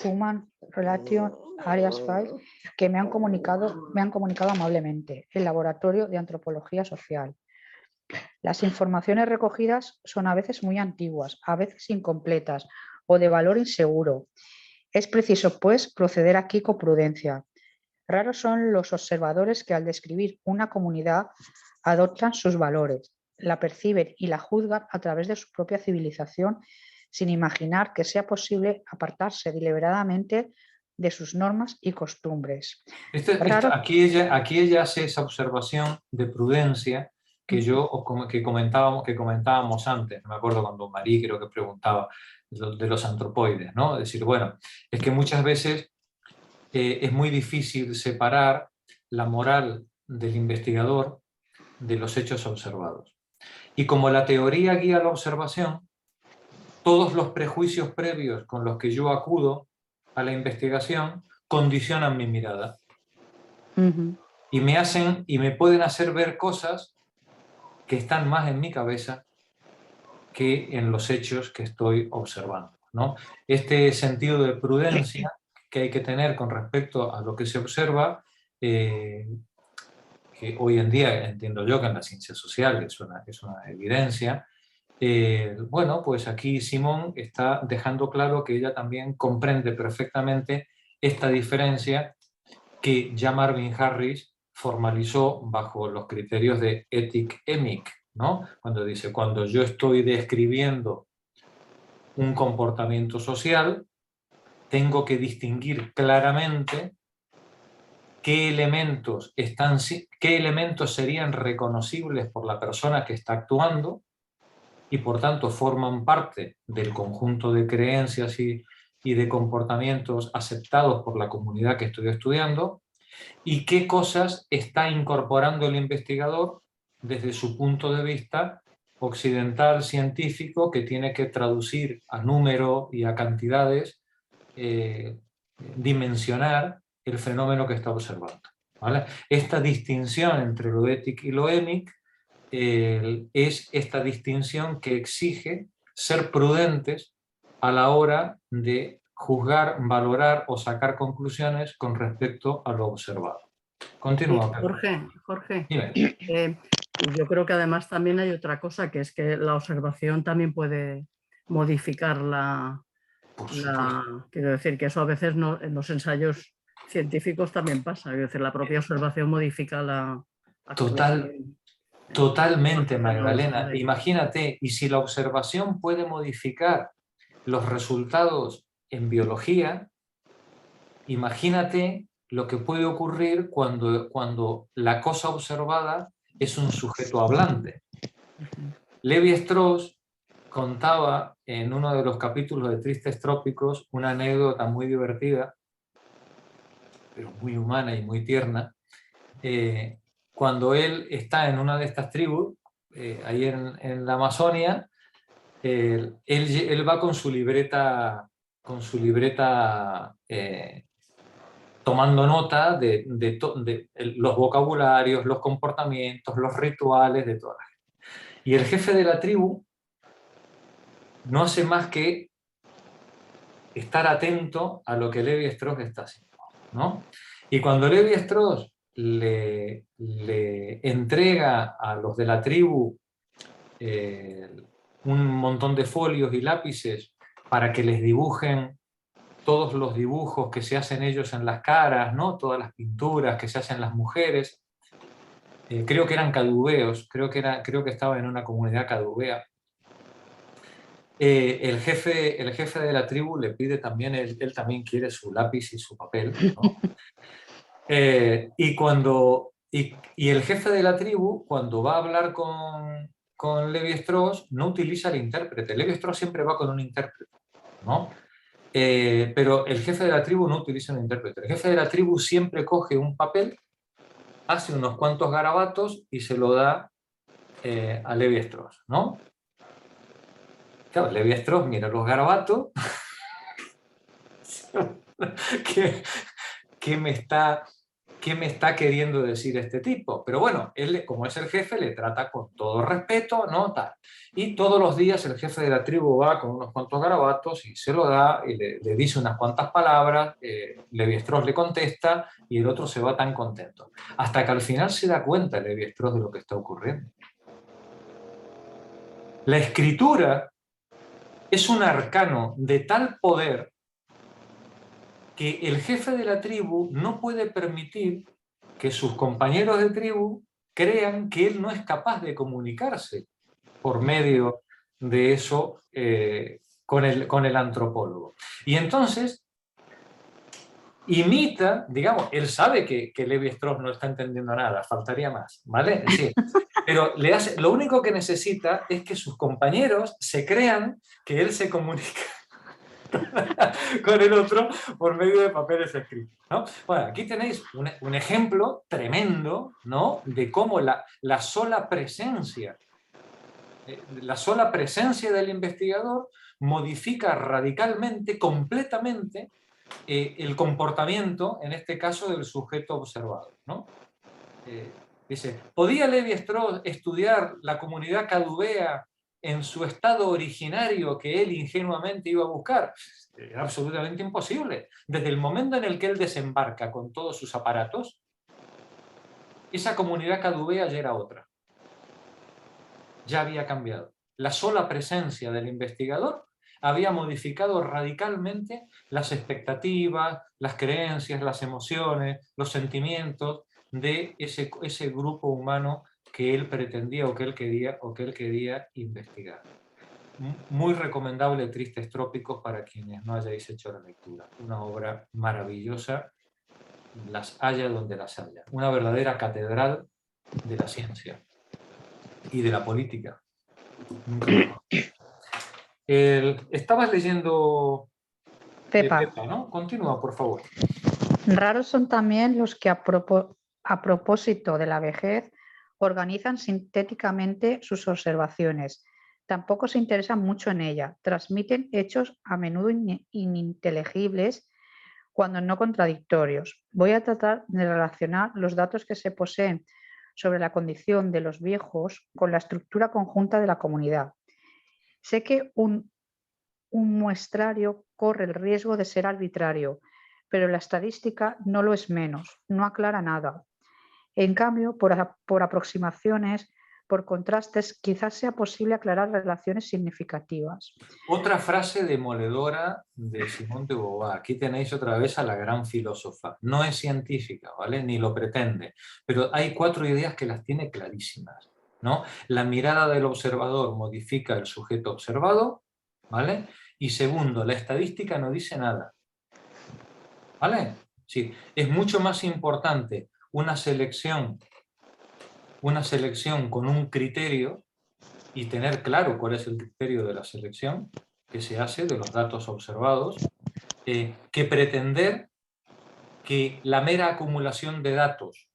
Human Relation Areas Files que me han comunicado amablemente el Laboratorio de Antropología Social. Las informaciones recogidas son a veces muy antiguas, a veces incompletas o de valor inseguro. Es preciso, pues, proceder aquí con prudencia. Raros son los observadores que al describir una comunidad adoptan sus valores, la perciben y la juzgan a través de su propia civilización sin imaginar que sea posible apartarse deliberadamente de sus normas y costumbres. Aquí ella hace esa observación de prudencia que que comentábamos antes. Me acuerdo cuando Marí creo que preguntaba de los antropoides, ¿no? Es decir, bueno, es que muchas veces es muy difícil separar la moral del investigador de los hechos observados. Y como la teoría guía la observación, todos los prejuicios previos con los que yo acudo a la investigación condicionan mi mirada. Y me pueden hacer ver cosas que están más en mi cabeza que en los hechos que estoy observando, ¿no? Este sentido de prudencia que hay que tener con respecto a lo que se observa, que hoy en día entiendo yo que en la ciencia social es una evidencia. Bueno, pues aquí Simón está dejando claro que ella también comprende perfectamente esta diferencia que ya Marvin Harris formalizó bajo los criterios de Ethic-Emic, ¿no? Cuando dice, cuando yo estoy describiendo un comportamiento social, tengo que distinguir claramente qué elementos serían reconocibles por la persona que está actuando y por tanto forman parte del conjunto de creencias y de comportamientos aceptados por la comunidad que estoy estudiando, y qué cosas está incorporando el investigador desde su punto de vista occidental científico, que tiene que traducir a número y a cantidades, dimensionar el fenómeno que está observando, ¿vale? Esta distinción entre lo ético y lo emic es esta distinción que exige ser prudentes a la hora de juzgar, valorar o sacar conclusiones con respecto a lo observado. Continúa. Jorge, yo creo que además también hay otra cosa, que es que la observación también puede modificar quiero decir que eso a veces en los ensayos científicos también pasa, quiero decir, la propia observación modifica la... Totalmente, Magdalena. Imagínate, y si la observación puede modificar los resultados en biología, imagínate lo que puede ocurrir cuando la cosa observada es un sujeto hablante. Lévi-Strauss contaba en uno de los capítulos de Tristes Trópicos una anécdota muy divertida, pero muy humana y muy tierna, cuando él está en una de estas tribus, ahí en la Amazonia. Él va con su libreta libreta tomando nota de los vocabularios, los comportamientos, los rituales de toda la gente. Y el jefe de la tribu no hace más que estar atento a lo que Levi-Strauss está haciendo, ¿no? Y cuando Levi-Strauss le entrega a los de la tribu un montón de folios y lápices para que les dibujen todos los dibujos que se hacen ellos en las caras, ¿no? Todas las pinturas que se hacen las mujeres. Creo que eran caduveos, creo que estaba en una comunidad caduvea. El jefe de la tribu le pide también, él también quiere su lápiz y su papel, ¿no? Y el jefe de la tribu, cuando va a hablar con Levi-Strauss, no utiliza el intérprete. Levi-Strauss siempre va con un intérprete, ¿no? Pero el jefe de la tribu no utiliza un intérprete. El jefe de la tribu siempre coge un papel, hace unos cuantos garabatos y se lo da a Levi-Strauss, ¿no? Claro, Levi-Strauss mira los garabatos. ¿Qué me está queriendo decir este tipo? Pero bueno, él, como es el jefe, le trata con todo respeto, ¿no? Tal. Y todos los días el jefe de la tribu va con unos cuantos garabatos y se lo da y le dice unas cuantas palabras, Levi-Strauss le contesta y el otro se va tan contento. Hasta que al final se da cuenta Levi-Strauss de lo que está ocurriendo. La escritura es un arcano de tal poder que el jefe de la tribu no puede permitir que sus compañeros de tribu crean que él no es capaz de comunicarse por medio de eso con el antropólogo. Y entonces imita, digamos, él sabe que Levi-Strauss no está entendiendo nada, faltaría más, ¿vale? Sí. Pero lo único que necesita es que sus compañeros se crean que él se comunica con el otro por medio de papeles escritos, ¿no? Bueno, aquí tenéis un ejemplo tremendo, ¿no? De cómo la sola presencia del investigador modifica radicalmente, completamente, el comportamiento, en este caso, del sujeto observado, ¿no? Dice, ¿podía Levi-Strauss estudiar la comunidad caduvea en su estado originario que él ingenuamente iba a buscar? Era absolutamente imposible. Desde el momento en el que él desembarca con todos sus aparatos, esa comunidad caduvea ya era otra. Ya había cambiado. La sola presencia del investigador había modificado radicalmente las expectativas, las creencias, las emociones, los sentimientos de ese grupo humano que él pretendía o que él quería investigar. Muy recomendable Tristes Trópicos para quienes no hayáis hecho la lectura. Una obra maravillosa, las haya donde las haya. Una verdadera catedral de la ciencia y de la política. Nunca mejor. Estabas leyendo Pepa, Pepa, ¿no? Continúa, por favor. raros son también los que a propósito de la vejez organizan sintéticamente sus observaciones. Tampoco se interesan mucho en ella. Transmiten hechos a menudo ininteligibles, cuando no contradictorios. Voy a tratar de relacionar los datos que se poseen sobre la condición de los viejos con la estructura conjunta de la comunidad. Sé que un muestrario corre el riesgo de ser arbitrario, pero la estadística no lo es menos, no aclara nada. En cambio, por aproximaciones, por contrastes, quizás sea posible aclarar relaciones significativas. Otra frase demoledora de Simone de Beauvoir. Aquí tenéis otra vez a la gran filósofa. No es científica, ¿vale? Ni lo pretende, pero hay 4 ideas que las tiene clarísimas, ¿no? La mirada del observador modifica el sujeto observado, ¿vale? Y segundo, la estadística no dice nada, ¿vale? Sí, es mucho más importante una selección con un criterio y tener claro cuál es el criterio de la selección que se hace de los datos observados, que pretender que la mera acumulación de datos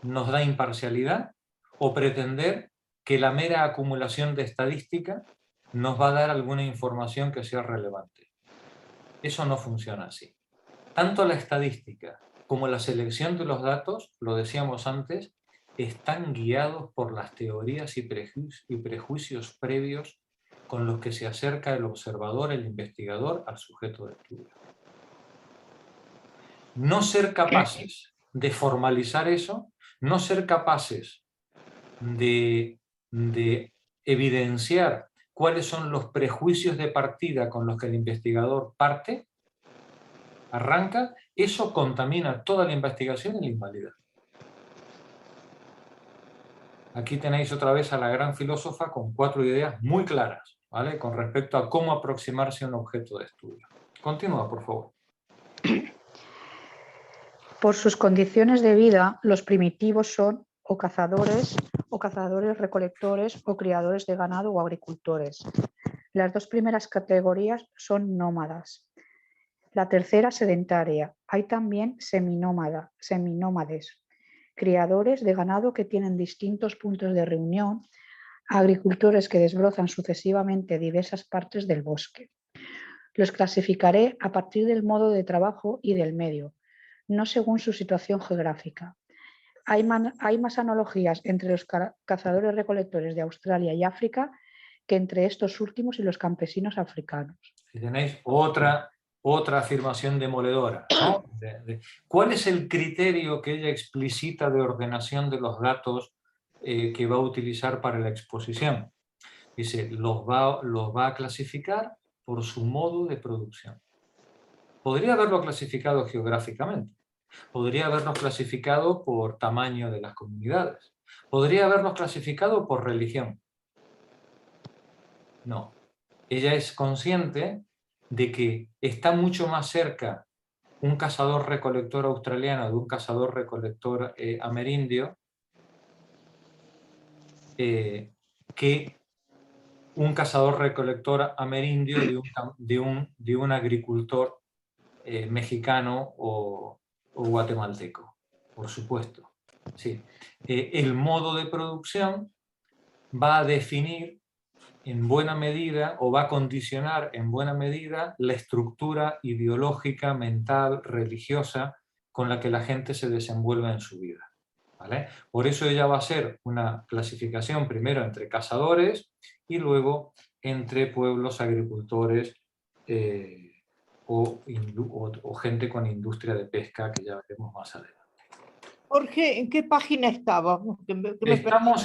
nos da imparcialidad o pretender que la mera acumulación de estadística nos va a dar alguna información que sea relevante. Eso no funciona así. Tanto la estadística como la selección de los datos, lo decíamos antes, están guiados por las teorías y prejuicios previos con los que se acerca el observador, el investigador, al sujeto de estudio. No ser capaces de formalizar eso, no ser capaces de evidenciar cuáles son los prejuicios de partida con los que el investigador arranca, eso contamina toda la investigación y la invalida. Aquí tenéis otra vez a la gran filósofa con 4 ideas muy claras, ¿vale?, con respecto a cómo aproximarse a un objeto de estudio. Continúa, por favor. Por sus condiciones de vida, los primitivos son o cazadores, recolectores, o criadores de ganado o agricultores. Las 2 primeras categorías son nómadas. La tercera, sedentaria. Hay también seminómades, criadores de ganado que tienen distintos puntos de reunión, agricultores que desbrozan sucesivamente diversas partes del bosque. Los clasificaré a partir del modo de trabajo y del medio, no según su situación geográfica. Hay más analogías entre los cazadores-recolectores de Australia y África que entre estos últimos y los campesinos africanos. Y tenéis otra afirmación demoledora, ¿no? ¿Cuál es el criterio que ella explicita de ordenación de los datos que va a utilizar para la exposición? Dice, los va a clasificar por su modo de producción. Podría haberlo clasificado geográficamente, podría habernos clasificado por tamaño de las comunidades, podría habernos clasificado por religión. No, ella es consciente de que está mucho más cerca un cazador-recolector australiano de un cazador-recolector amerindio que un cazador-recolector amerindio de un agricultor mexicano o guatemalteco, por supuesto. Sí. El modo de producción va a definir en buena medida, o va a condicionar en buena medida, la estructura ideológica, mental, religiosa con la que la gente se desenvuelve en su vida, ¿vale? Por eso ella va a hacer una clasificación primero entre cazadores y luego entre pueblos agricultores o gente con industria de pesca, que ya veremos más adelante. Jorge, ¿en qué página estábamos? Estamos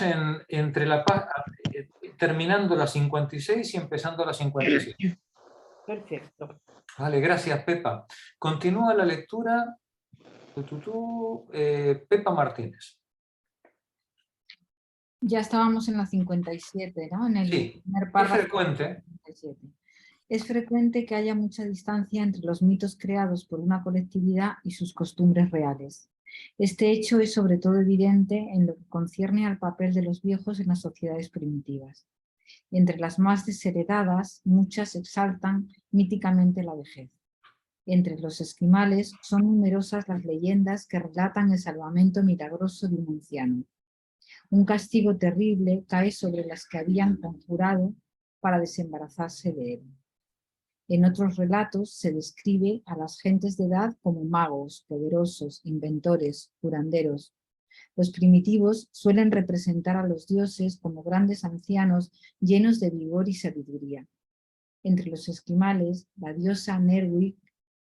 terminando la 56 y empezando la 57. Perfecto. Vale, gracias, Pepa. Continúa la lectura. Pepa Martínez. Ya estábamos en la 57, ¿no? En el primer es párrafo. frecuente. 57. Es frecuente que haya mucha distancia entre los mitos creados por una colectividad y sus costumbres reales. Este hecho es sobre todo evidente en lo que concierne al papel de los viejos en las sociedades primitivas. Entre las más desheredadas, muchas exaltan míticamente la vejez. Entre los esquimales son numerosas las leyendas que relatan el salvamento milagroso de un anciano. Un castigo terrible cae sobre las que habían conjurado para desembarazarse de él. En otros relatos se describe a las gentes de edad como magos, poderosos, inventores, curanderos. Los primitivos suelen representar a los dioses como grandes ancianos llenos de vigor y sabiduría. Entre los esquimales, la diosa Nerwig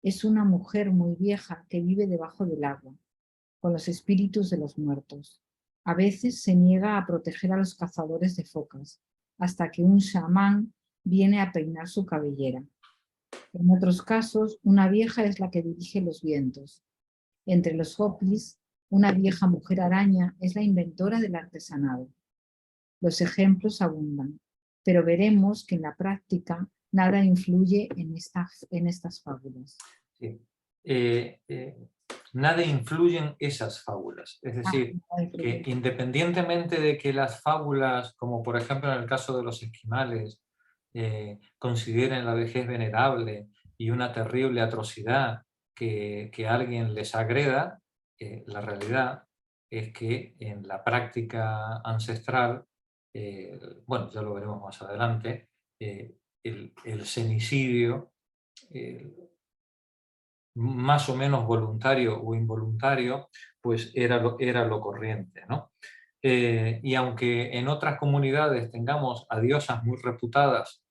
es una mujer muy vieja que vive debajo del agua, con los espíritus de los muertos. A veces se niega a proteger a los cazadores de focas, hasta que un chamán viene a peinar su cabellera. En otros casos, una vieja es la que dirige los vientos. Entre los Hopis, una vieja mujer araña es la inventora del artesanado. Los ejemplos abundan, pero veremos que en la práctica nada influye en estas fábulas. Sí. Nada influye en esas fábulas. Es decir, que independientemente de que las fábulas, como por ejemplo en el caso de los esquimales, consideren la vejez venerable y una terrible atrocidad que alguien les agreda, la realidad es que en la práctica ancestral, bueno, ya lo veremos más adelante, el cenicidio más o menos voluntario o involuntario, pues era lo corriente, ¿no? Y aunque en otras comunidades tengamos a diosas muy reputadas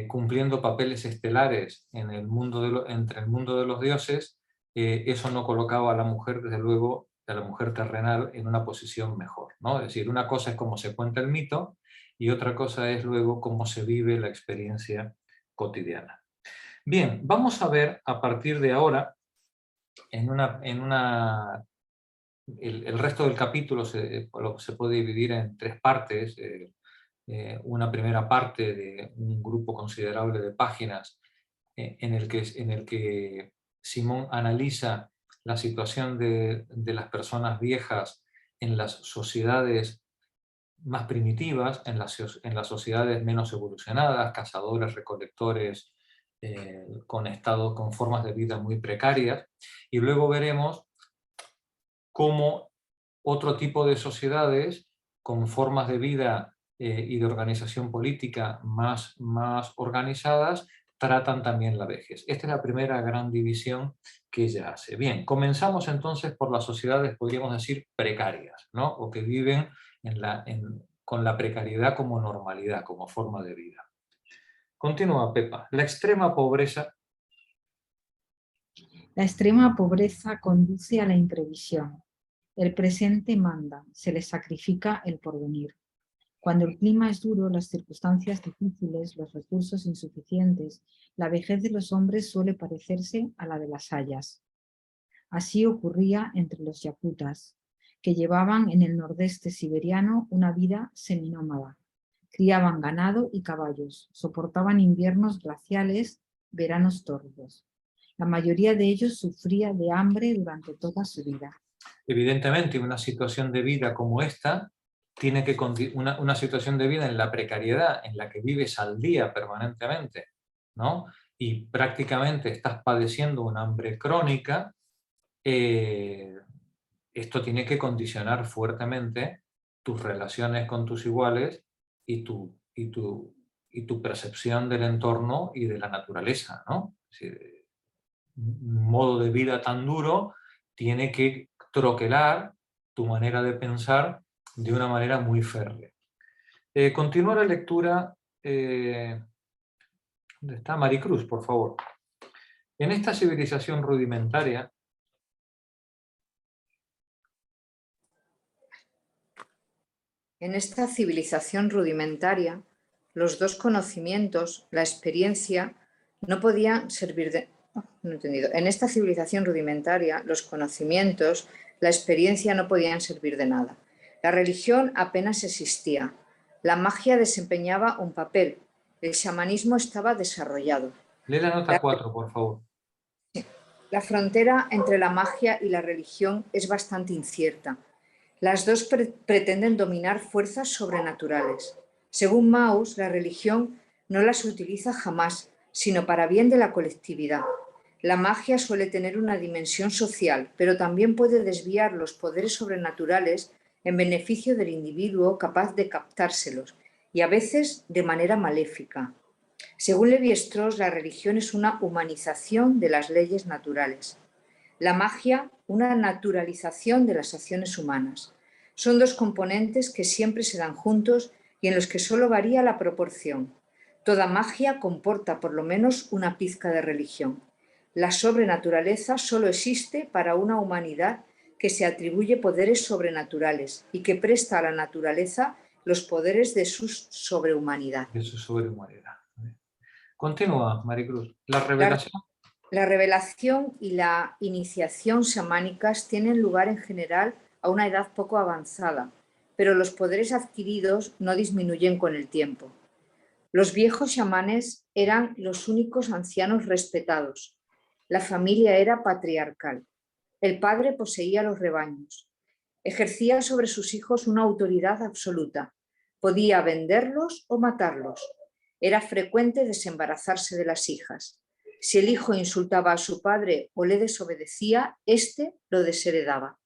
cumpliendo papeles estelares en el mundo entre el mundo de los dioses, eso no colocaba a la mujer, desde luego, a la mujer terrenal en una posición mejor, ¿no? Es decir, una cosa es cómo se cuenta el mito y otra cosa es luego cómo se vive la experiencia cotidiana. Bien, vamos a ver a partir de ahora, el resto del capítulo se puede dividir en 3 partes. Una primera parte de un grupo considerable de páginas en el que Simón analiza la situación de las personas viejas en las sociedades más primitivas, en las sociedades menos evolucionadas, cazadores, recolectores, con formas de vida muy precarias, y luego veremos cómo otro tipo de sociedades con formas de vida y de organización política más organizadas tratan también la vejez. Esta es la primera gran división que ella hace. Bien, comenzamos entonces por las sociedades, podríamos decir, precarias, ¿no? O que viven con la precariedad como normalidad, como forma de vida. Continúa Pepa. La extrema pobreza. La extrema pobreza conduce a la imprevisión. El presente manda, se le sacrifica el porvenir. Cuando el clima es duro, las circunstancias difíciles, los recursos insuficientes, la vejez de los hombres suele parecerse a la de las hayas. Así ocurría entre los yakutas, que llevaban en el nordeste siberiano una vida seminómada. Criaban ganado y caballos, soportaban inviernos glaciales, veranos tórridos. La mayoría de ellos sufría de hambre durante toda su vida. Evidentemente, una situación de vida como esta, una situación de vida en la precariedad, en la que vives al día permanentemente, ¿no? Y prácticamente estás padeciendo una hambre crónica, esto tiene que condicionar fuertemente tus relaciones con tus iguales y tu percepción del entorno y de la naturaleza, ¿no? Es decir, un modo de vida tan duro tiene que troquelar tu manera de pensar de una manera muy férrea. Continúa la lectura. ¿Dónde está? Maricruz, por favor. En esta civilización rudimentaria, en esta civilización rudimentaria, los dos conocimientos, la experiencia, no podían servir de... No he entendido. En esta civilización rudimentaria, los conocimientos, la experiencia no podían servir de nada. La religión apenas existía. La magia desempeñaba un papel. El chamanismo estaba desarrollado. Lee la nota 4, por favor. La frontera entre la magia y la religión es bastante incierta. Las dos pretenden dominar fuerzas sobrenaturales. Según Mauss, la religión no las utiliza jamás, sino para bien de la colectividad. La magia suele tener una dimensión social, pero también puede desviar los poderes sobrenaturales en beneficio del individuo capaz de captárselos, y a veces de manera maléfica. Según Lévi-Strauss, la religión es una humanización de las leyes naturales. La magia, una naturalización de las acciones humanas. Son dos componentes que siempre se dan juntos y en los que solo varía la proporción. Toda magia comporta por lo menos una pizca de religión. La sobrenaturaleza solo existe para una humanidad que se atribuye poderes sobrenaturales y que presta a la naturaleza los poderes de su sobrehumanidad. De su sobrehumanidad. Continúa, Maricruz. La revelación. La revelación y la iniciación xamánicas tienen lugar en general a una edad poco avanzada, pero los poderes adquiridos no disminuyen con el tiempo. Los viejos chamanes eran los únicos ancianos respetados. La familia era patriarcal. El padre poseía los rebaños. Ejercía sobre sus hijos una autoridad absoluta. Podía venderlos o matarlos. Era frecuente desembarazarse de las hijas. Si el hijo insultaba a su padre o le desobedecía, éste lo desheredaba.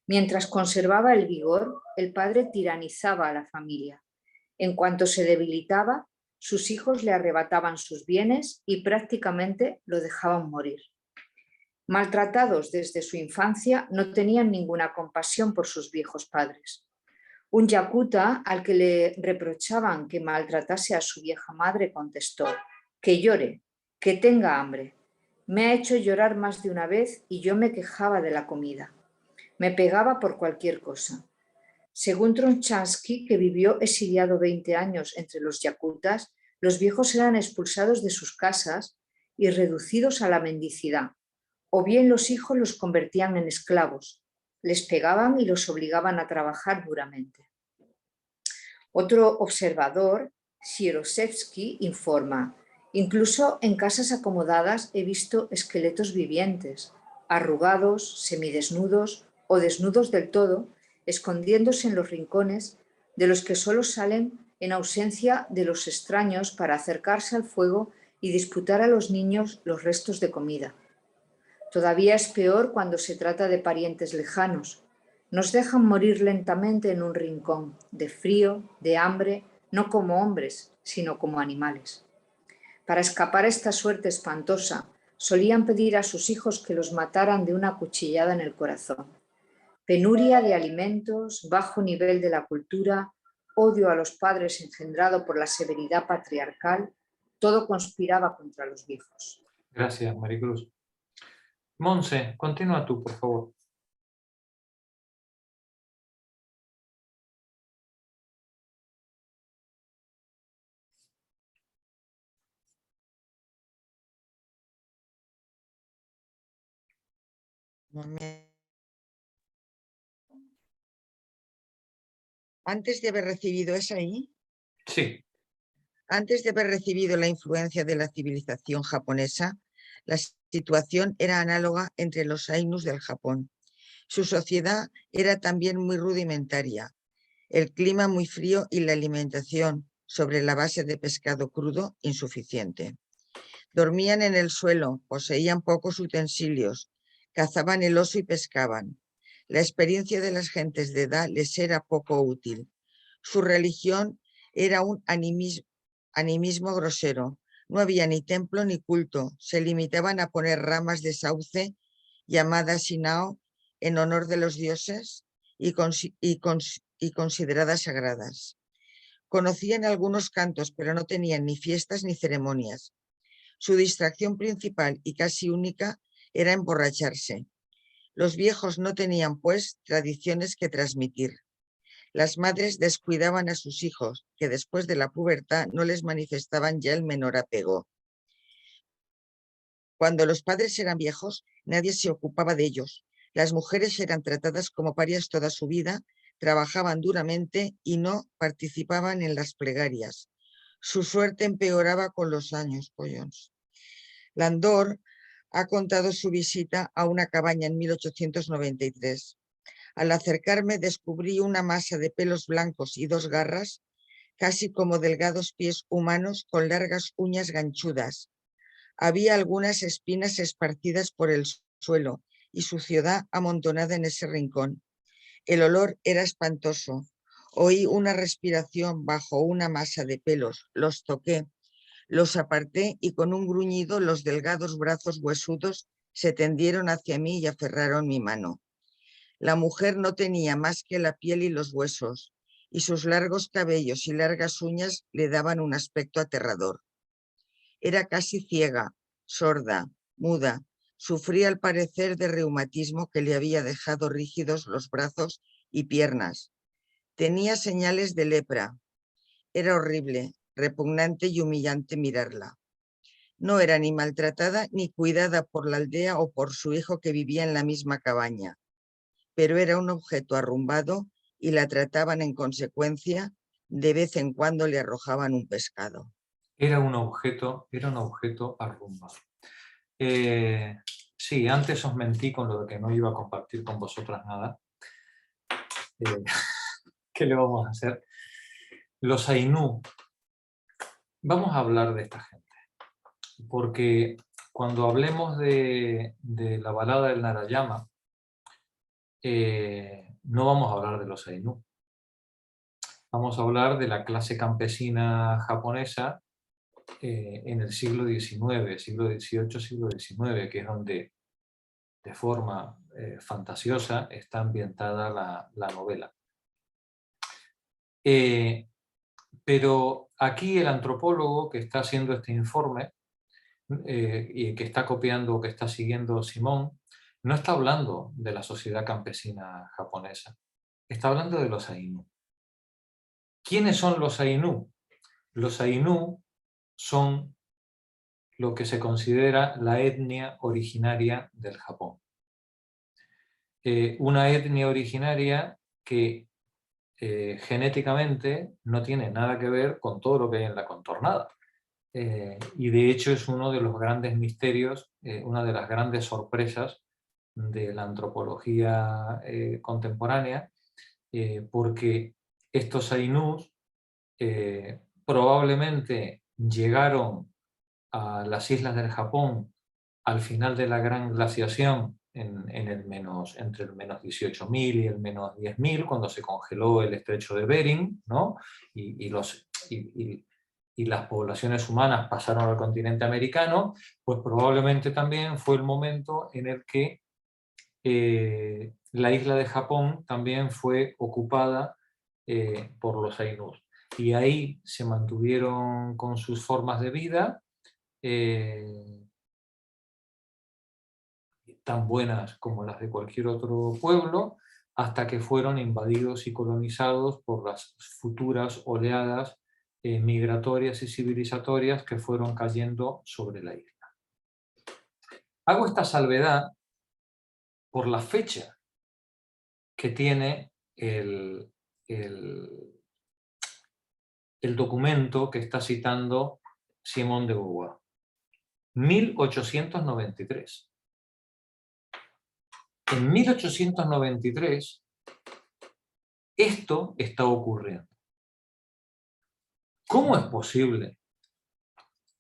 Mientras conservaba el vigor, el padre tiranizaba a la familia. En cuanto se debilitaba, sus hijos le arrebataban sus bienes y prácticamente lo dejaban morir. Maltratados desde su infancia, no tenían ninguna compasión por sus viejos padres. Un yakuta al que le reprochaban que maltratase a su vieja madre contestó: que llore, que tenga hambre. Me ha hecho llorar más de una vez y yo me quejaba de la comida. Me pegaba por cualquier cosa. Según Tronchansky, que vivió exiliado 20 años entre los yakutas, los viejos eran expulsados de sus casas y reducidos a la mendicidad, o bien los hijos los convertían en esclavos, les pegaban y los obligaban a trabajar duramente. Otro observador, Sierosevsky, informa: incluso en casas acomodadas he visto esqueletos vivientes, arrugados, semidesnudos o desnudos del todo, escondiéndose en los rincones, de los que solo salen en ausencia de los extraños para acercarse al fuego y disputar a los niños los restos de comida. Todavía es peor cuando se trata de parientes lejanos. Nos dejan morir lentamente en un rincón, de frío, de hambre, no como hombres, sino como animales. Para escapar a esta suerte espantosa, solían pedir a sus hijos que los mataran de una cuchillada en el corazón. Penuria de alimentos, bajo nivel de la cultura, odio a los padres engendrado por la severidad patriarcal, todo conspiraba contra los viejos. Gracias, Maricruz. Monse, continúa tú, por favor. Antes de haber recibido ¿es ahí? Sí. Antes de haber recibido la influencia de la civilización japonesa, la situación era análoga entre los Ainus del Japón. Su sociedad era también muy rudimentaria, el clima muy frío y la alimentación sobre la base de pescado crudo insuficiente. Dormían en el suelo, poseían pocos utensilios, cazaban el oso y pescaban. La experiencia de las gentes de edad les era poco útil. Su religión era un animismo grosero. No había ni templo ni culto. Se limitaban a poner ramas de sauce llamadas Shinao en honor de los dioses y consideradas sagradas. Conocían algunos cantos, pero no tenían ni fiestas ni ceremonias. Su distracción principal y casi única era emborracharse. Los viejos no tenían, pues, tradiciones que transmitir. Las madres descuidaban a sus hijos, que después de la pubertad no les manifestaban ya el menor apego. Cuando los padres eran viejos, nadie se ocupaba de ellos. Las mujeres eran tratadas como parias toda su vida, trabajaban duramente y no participaban en las plegarias. Su suerte empeoraba con los años, pollons. Landor ha contado su visita a una cabaña en 1893. Al acercarme descubrí una masa de pelos blancos y dos garras, casi como delgados pies humanos con largas uñas ganchudas. Había algunas espinas esparcidas por el suelo y suciedad amontonada en ese rincón. El olor era espantoso. Oí una respiración bajo una masa de pelos. Los toqué, los aparté y con un gruñido los delgados brazos huesudos se tendieron hacia mí y aferraron mi mano. La mujer no tenía más que la piel y los huesos, y sus largos cabellos y largas uñas le daban un aspecto aterrador. Era casi ciega, sorda, muda. Sufría al parecer de reumatismo que le había dejado rígidos los brazos y piernas. Tenía señales de lepra. Era horrible, repugnante y humillante mirarla. No era ni maltratada ni cuidada por la aldea o por su hijo que vivía en la misma cabaña, pero era un objeto arrumbado y la trataban en consecuencia. De vez en cuando le arrojaban un pescado. Era un objeto arrumbado. Sí, antes os mentí con lo de que no iba a compartir con vosotras nada. ¿Qué le vamos a hacer? Los Ainu. Vamos a hablar de esta gente. Porque cuando hablemos de la balada del Narayama, no vamos a hablar de los Ainu. Vamos a hablar de la clase campesina japonesa en el siglo XIX, siglo XVIII, siglo XIX, que es donde de forma fantasiosa está ambientada la novela. Pero aquí el antropólogo que está haciendo este informe y que está copiando, que está siguiendo Simón, no está hablando de la sociedad campesina japonesa, está hablando de los Ainu. ¿Quiénes son los Ainu? Los Ainu son lo que se considera la etnia originaria del Japón. Una etnia originaria que genéticamente no tiene nada que ver con todo lo que hay en la contornada. Y de hecho es uno de los grandes misterios, una de las grandes sorpresas de la antropología contemporánea, porque estos Ainús probablemente llegaron a las islas del Japón al final de la gran glaciación entre el menos 18.000 y el menos 10.000, cuando se congeló el estrecho de Bering, ¿no? y las poblaciones humanas pasaron al continente americano, pues probablemente también fue el momento en el que la isla de Japón también fue ocupada por los Ainús. Y ahí se mantuvieron con sus formas de vida, tan buenas como las de cualquier otro pueblo, hasta que fueron invadidos y colonizados por las futuras oleadas migratorias y civilizatorias que fueron cayendo sobre la isla. Hago esta salvedad por la fecha que tiene el documento que está citando Simone de Beauvoir. 1893. En 1893 esto está ocurriendo. ¿Cómo es posible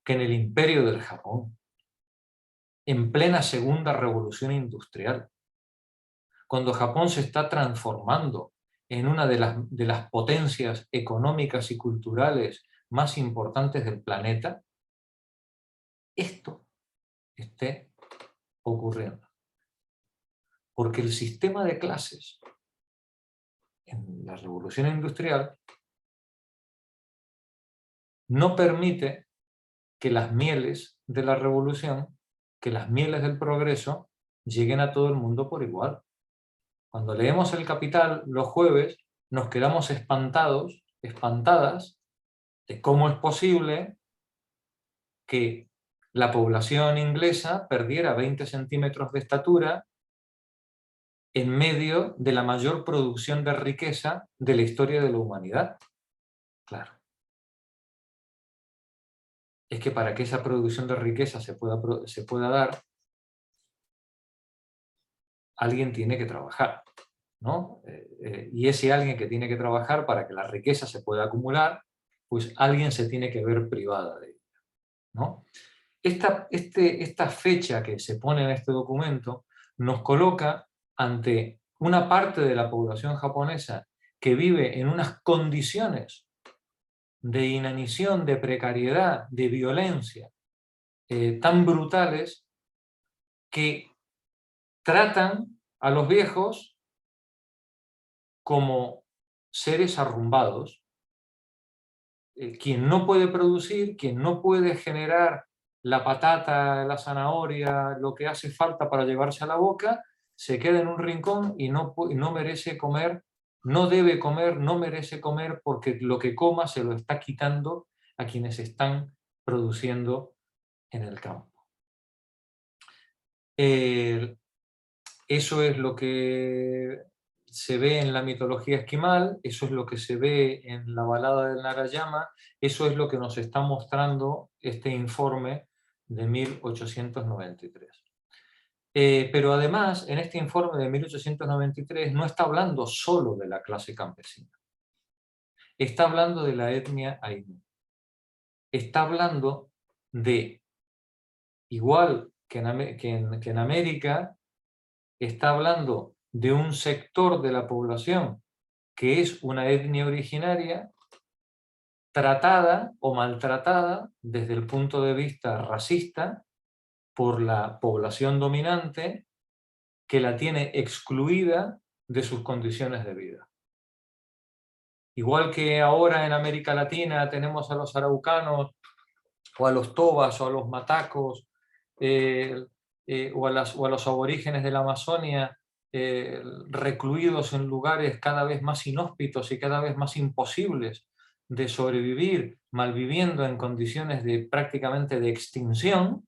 que en el imperio del Japón, en plena segunda revolución industrial, cuando Japón se está transformando en una de las potencias económicas y culturales más importantes del planeta, esto esté ocurriendo? Porque el sistema de clases en la revolución industrial no permite que las mieles de la revolución, que las mieles del progreso, lleguen a todo el mundo por igual. Cuando leemos El Capital los jueves, nos quedamos espantados, espantadas, de cómo es posible que la población inglesa perdiera 20 centímetros de estatura en medio de la mayor producción de riqueza de la historia de la humanidad. Claro. Es que para que esa producción de riqueza se pueda dar, alguien tiene que trabajar, ¿no? Y ese alguien que tiene que trabajar para que la riqueza se pueda acumular, pues alguien se tiene que ver privada de ella, ¿no? Esta fecha que se pone en este documento nos coloca ante una parte de la población japonesa que vive en unas condiciones de inanición, de precariedad, de violencia, tan brutales, que tratan a los viejos como seres arrumbados. Quien no puede producir, quien no puede generar la patata, la zanahoria, lo que hace falta para llevarse a la boca, se queda en un rincón y no merece comer, no debe comer, no merece comer, porque lo que coma se lo está quitando a quienes están produciendo en el campo. Eso es lo que se ve en la mitología esquimal, eso es lo que se ve en la balada del Narayama, eso es lo que nos está mostrando este informe de 1893. Pero además, en este informe de 1893 no está hablando solo de la clase campesina. Está hablando de la etnia Ainu. Está hablando de, igual que en América, está hablando de un sector de la población que es una etnia originaria tratada o maltratada desde el punto de vista racista por la población dominante que la tiene excluida de sus condiciones de vida. Igual que ahora en América Latina tenemos a los araucanos, o a los tobas, o a los matacos, o a los aborígenes de la Amazonia, recluidos en lugares cada vez más inhóspitos y cada vez más imposibles de sobrevivir, malviviendo en condiciones prácticamente de extinción,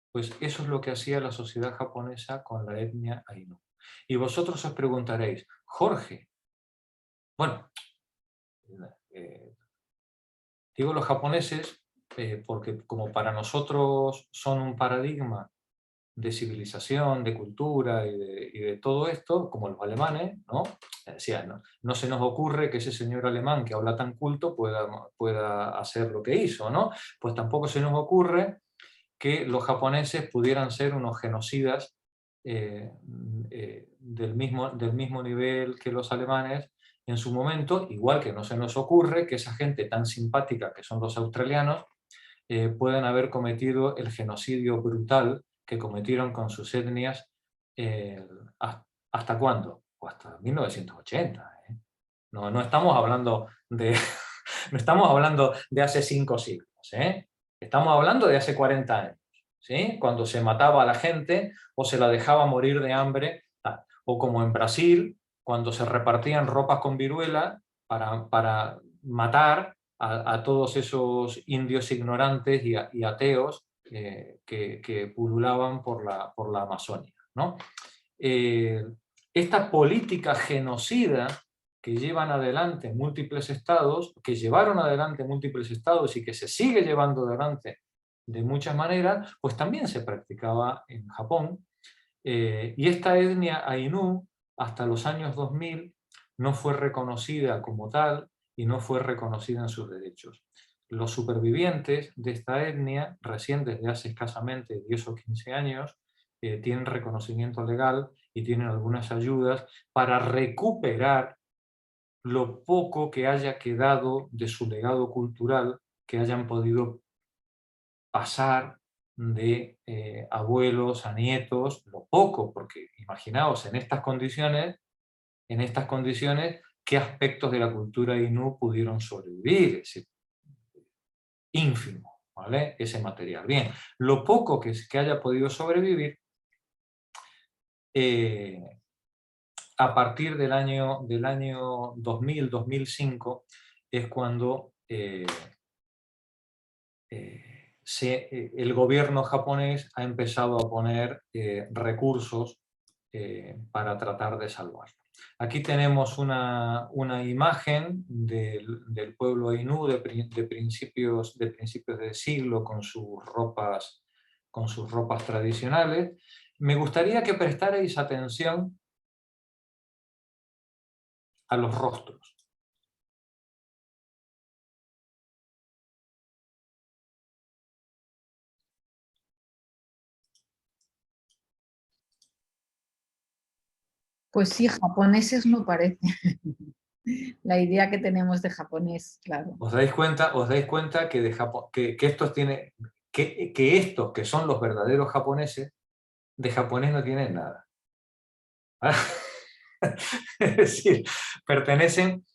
pues eso es lo que hacía la sociedad japonesa con la etnia Ainu. Y vosotros os preguntaréis, Jorge, bueno, digo los japoneses porque como para nosotros son un paradigma de civilización, de cultura y de todo esto, como los alemanes, ¿no? Decía, no se nos ocurre que ese señor alemán que habla tan culto pueda hacer lo que hizo, ¿no? Pues tampoco se nos ocurre que los japoneses pudieran ser unos genocidas del mismo nivel que los alemanes en su momento, igual que no se nos ocurre que esa gente tan simpática que son los australianos puedan haber cometido el genocidio brutal que cometieron con sus etnias ¿hasta cuándo? Pues hasta 1980. No estamos hablando de, no estamos hablando de hace 5 siglos. Estamos hablando de hace 40 años. ¿Sí? Cuando se mataba a la gente o se la dejaba morir de hambre, o como en Brasil, cuando se repartían ropas con viruela para matar a todos esos indios ignorantes y ateos que pululaban por la Amazonia, ¿no? Esta política genocida que llevan adelante múltiples estados, que llevaron adelante múltiples estados y que se sigue llevando adelante de muchas maneras, pues también se practicaba en Japón. Y esta etnia Ainu, hasta los años 2000, no fue reconocida como tal y no fue reconocida en sus derechos. Los supervivientes de esta etnia, recién desde hace escasamente 10 o 15 años, tienen reconocimiento legal y tienen algunas ayudas para recuperar lo poco que haya quedado de su legado cultural, que hayan podido pasar de abuelos a nietos, lo poco, porque imaginaos en estas condiciones, qué aspectos de la cultura Ainu pudieron sobrevivir, es decir, ínfimo, ¿vale? Ese material. Bien, lo poco que haya podido sobrevivir, a partir del año 2000-2005, es cuando el gobierno japonés ha empezado a poner recursos para tratar de salvarlo. Aquí tenemos una imagen del pueblo Ainu de principios de siglo con sus ropas tradicionales. Me gustaría que prestarais atención a los rostros. Pues sí, japoneses no parece. La idea que tenemos de japonés, claro. ¿Os dais cuenta que, estos que son los verdaderos japoneses, de japonés no tienen nada? Es decir, pertenecen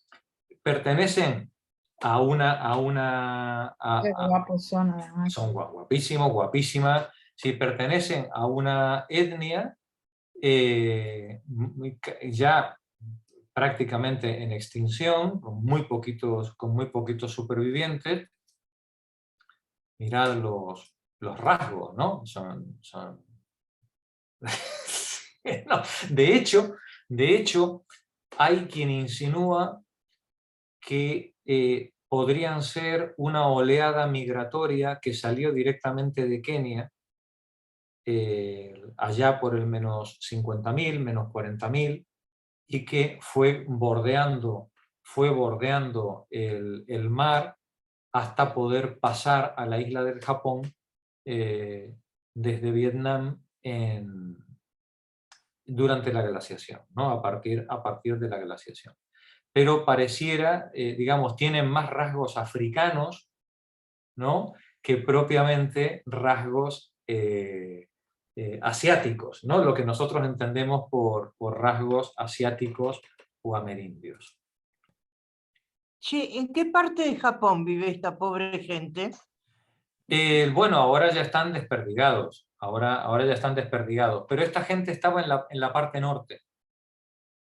a una Qué guapos son, además. son guapísimos, guapísimas. Si pertenecen a una etnia ya prácticamente en extinción, con muy poquitos supervivientes. Mirad los rasgos, ¿no? No, de hecho, hay quien insinúa que podrían ser una oleada migratoria que salió directamente de Kenia, allá por el menos 50.000, menos 40.000, y que fue bordeando el mar hasta poder pasar a la isla del Japón desde Vietnam durante la glaciación, ¿no? a partir de la glaciación. Pero pareciera, digamos, tienen más rasgos africanos, ¿no? que propiamente rasgos asiáticos, ¿no? Lo que nosotros entendemos por rasgos asiáticos o amerindios. Che, ¿en qué parte de Japón vive esta pobre gente? Bueno, ahora ya están desperdigados, ahora ya están desperdigados, pero esta gente estaba en la parte norte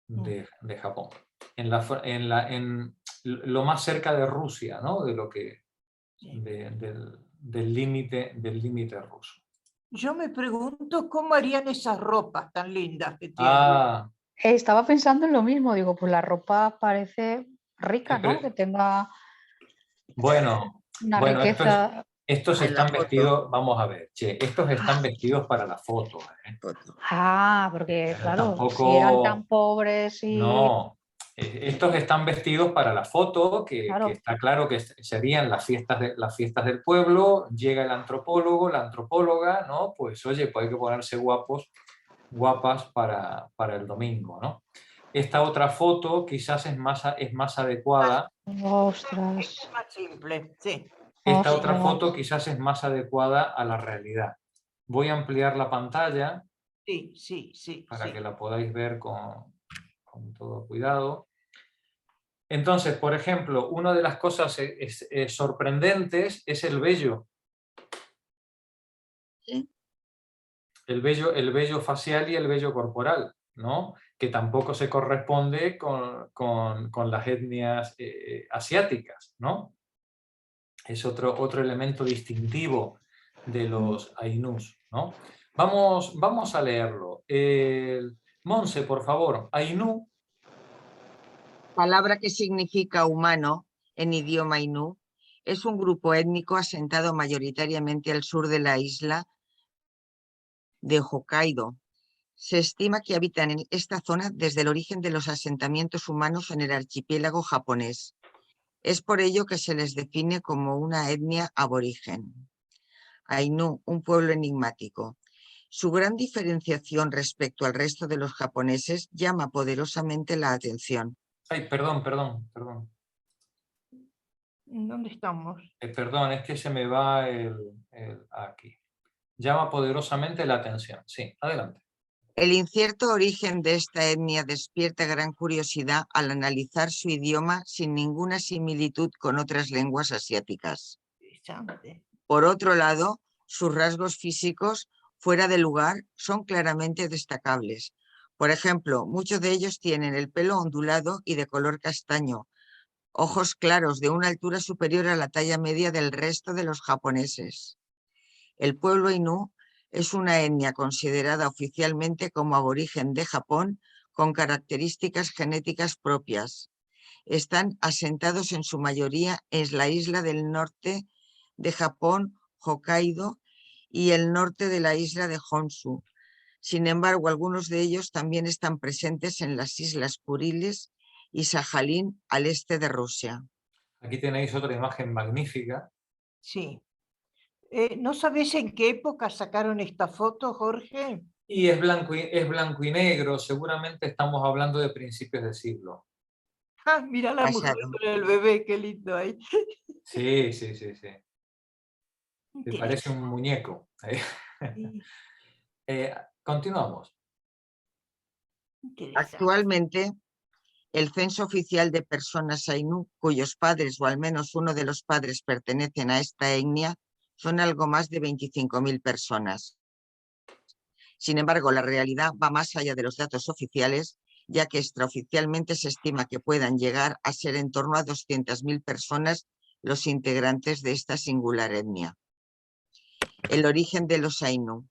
de Japón, en lo más cerca de Rusia, ¿no? De lo que, del límite ruso. Yo me pregunto cómo harían esas ropas tan lindas que tienen. Ah, Estaba pensando en lo mismo, digo, pues la ropa parece rica, ¿no? Que tenga bueno, una bueno, riqueza. estos En la están foto. vestidos, vamos a ver, estos están vestidos para la foto, ¿eh? Ah, porque claro, Tampoco, si eran tan pobres y... no, estos están vestidos para la foto, que Claro. está claro que serían las fiestas del pueblo, llega el antropólogo, la antropóloga, ¿no? Pues oye, pues hay que ponerse guapas para el domingo, ¿no? Esta otra foto quizás es más adecuada. Ostras. Es más simple, sí. Esta otra Ostras. foto quizás es más adecuada a la realidad. Voy a ampliar la pantalla para que la podáis ver con todo cuidado. Entonces, por ejemplo, una de las cosas sorprendentes es el vello. ¿Sí? El vello facial y el vello corporal, ¿no? Que tampoco se corresponde con las etnias asiáticas, ¿no? Es otro elemento distintivo de los ainús, ¿no? Vamos a leerlo. Monse, por favor, ainú. Palabra que significa humano en idioma ainú, es un grupo étnico asentado mayoritariamente al sur de la isla de Hokkaido. Se estima que habitan en esta zona desde el origen de los asentamientos humanos en el archipiélago japonés. Es por ello que se les define como una etnia aborigen. Ainú, un pueblo enigmático. Su gran diferenciación respecto al resto de los japoneses llama poderosamente la atención. Ay, perdón. ¿Dónde estamos? Perdón, es que se me va aquí. Llama poderosamente la atención. Sí, adelante. El incierto origen de esta etnia despierta gran curiosidad al analizar su idioma sin ninguna similitud con otras lenguas asiáticas. Por otro lado, sus rasgos físicos fuera de lugar son claramente destacables. Por ejemplo, muchos de ellos tienen el pelo ondulado y de color castaño, ojos claros de una altura superior a la talla media del resto de los japoneses. El pueblo ainú es una etnia considerada oficialmente como aborigen de Japón con características genéticas propias. Están asentados en su mayoría en la isla del norte de Japón, Hokkaido, y el norte de la isla de Honshu. Sin embargo, algunos de ellos también están presentes en las islas Kuriles y Sajalín al este de Rusia. Aquí tenéis otra imagen magnífica. Sí. ¿No sabéis en qué época sacaron esta foto, Jorge? Y es blanco y negro, seguramente estamos hablando de principios de siglo. Ah, mira la mujer con el bebé, qué lindo ahí. Sí. Te parece un muñeco. Continuamos. Actualmente, el censo oficial de personas ainú cuyos padres o al menos uno de los padres pertenecen a esta etnia son algo más de 25.000 personas. Sin embargo, la realidad va más allá de los datos oficiales, ya que extraoficialmente se estima que puedan llegar a ser en torno a 200.000 personas los integrantes de esta singular etnia. El origen de los ainú.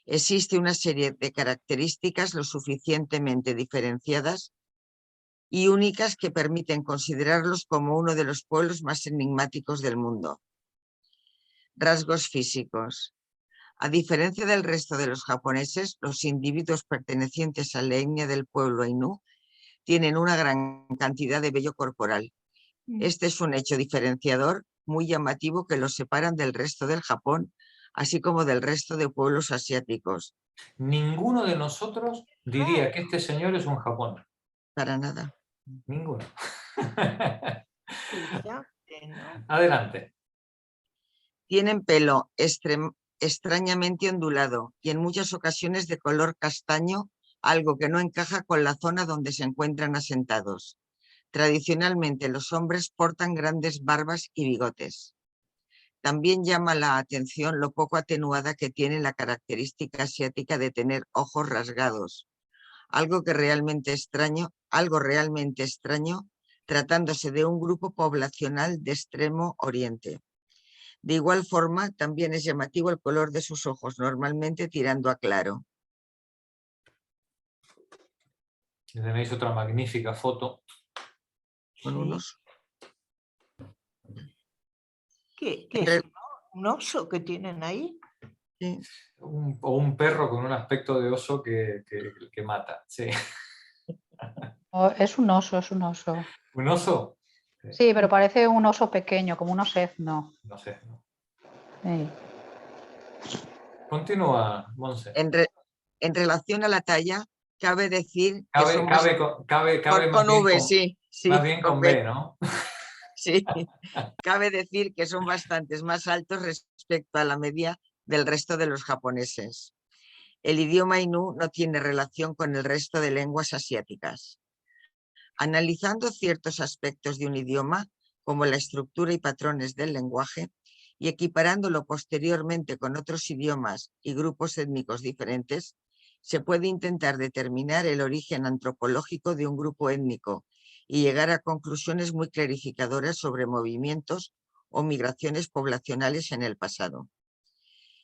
Existe una serie de características lo suficientemente diferenciadas y únicas que permiten considerarlos como uno de los pueblos más enigmáticos del mundo. Rasgos físicos. A diferencia del resto de los japoneses, los individuos pertenecientes a la etnia del pueblo ainú tienen una gran cantidad de vello corporal. Este es un hecho diferenciador muy llamativo que los separan del resto del Japón, así como del resto de pueblos asiáticos. Ninguno de nosotros diría que este señor es un Japón. Para nada. Ninguno. Adelante. Tienen pelo extrañamente ondulado y en muchas ocasiones de color castaño, algo que no encaja con la zona donde se encuentran asentados. Tradicionalmente los hombres portan grandes barbas y bigotes. También llama la atención lo poco atenuada que tiene la característica asiática de tener ojos rasgados, algo realmente extraño, tratándose de un grupo poblacional de Extremo Oriente. De igual forma, también es llamativo el color de sus ojos, normalmente tirando a claro. Tenéis otra magnífica foto. Con unos... ¿Qué es? ¿Un oso que tienen ahí? Sí. O un perro con un aspecto de oso que mata. Sí. Es un oso, es un oso. ¿Un oso? Sí, pero parece un oso pequeño, como un osezno. No sé. No. Sí. Continúa, Monse. En relación a la talla, cabe decir que cabe son más bien V, con, sí, más bien con B, ¿no? Sí, cabe decir que son bastantes más altos respecto a la media del resto de los japoneses. El idioma Ainu no tiene relación con el resto de lenguas asiáticas. Analizando ciertos aspectos de un idioma, como la estructura y patrones del lenguaje, y equiparándolo posteriormente con otros idiomas y grupos étnicos diferentes, se puede intentar determinar el origen antropológico de un grupo étnico y llegar a conclusiones muy clarificadoras sobre movimientos o migraciones poblacionales en el pasado.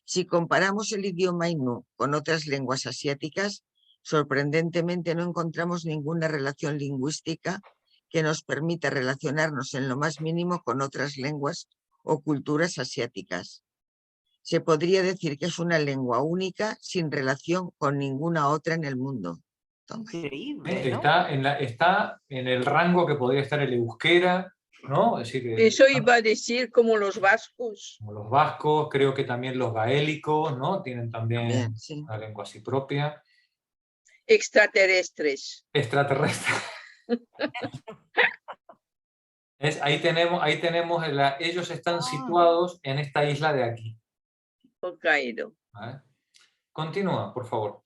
Si comparamos el idioma Ainu con otras lenguas asiáticas, sorprendentemente no encontramos ninguna relación lingüística que nos permita relacionarnos en lo más mínimo con otras lenguas o culturas asiáticas. Se podría decir que es una lengua única sin relación con ninguna otra en el mundo. Increíble, ¿no? Está en el rango que podría estar el euskera, ¿no? Es decir, Eso iba a decir como los vascos. Como los vascos, creo que también los gaélicos, ¿no? Tienen también sí. una lengua así propia. Extraterrestres. Extraterrestres. Ahí tenemos ellos están situados en esta isla de aquí. Hokkaido. ¿Vale? Continúa, por favor.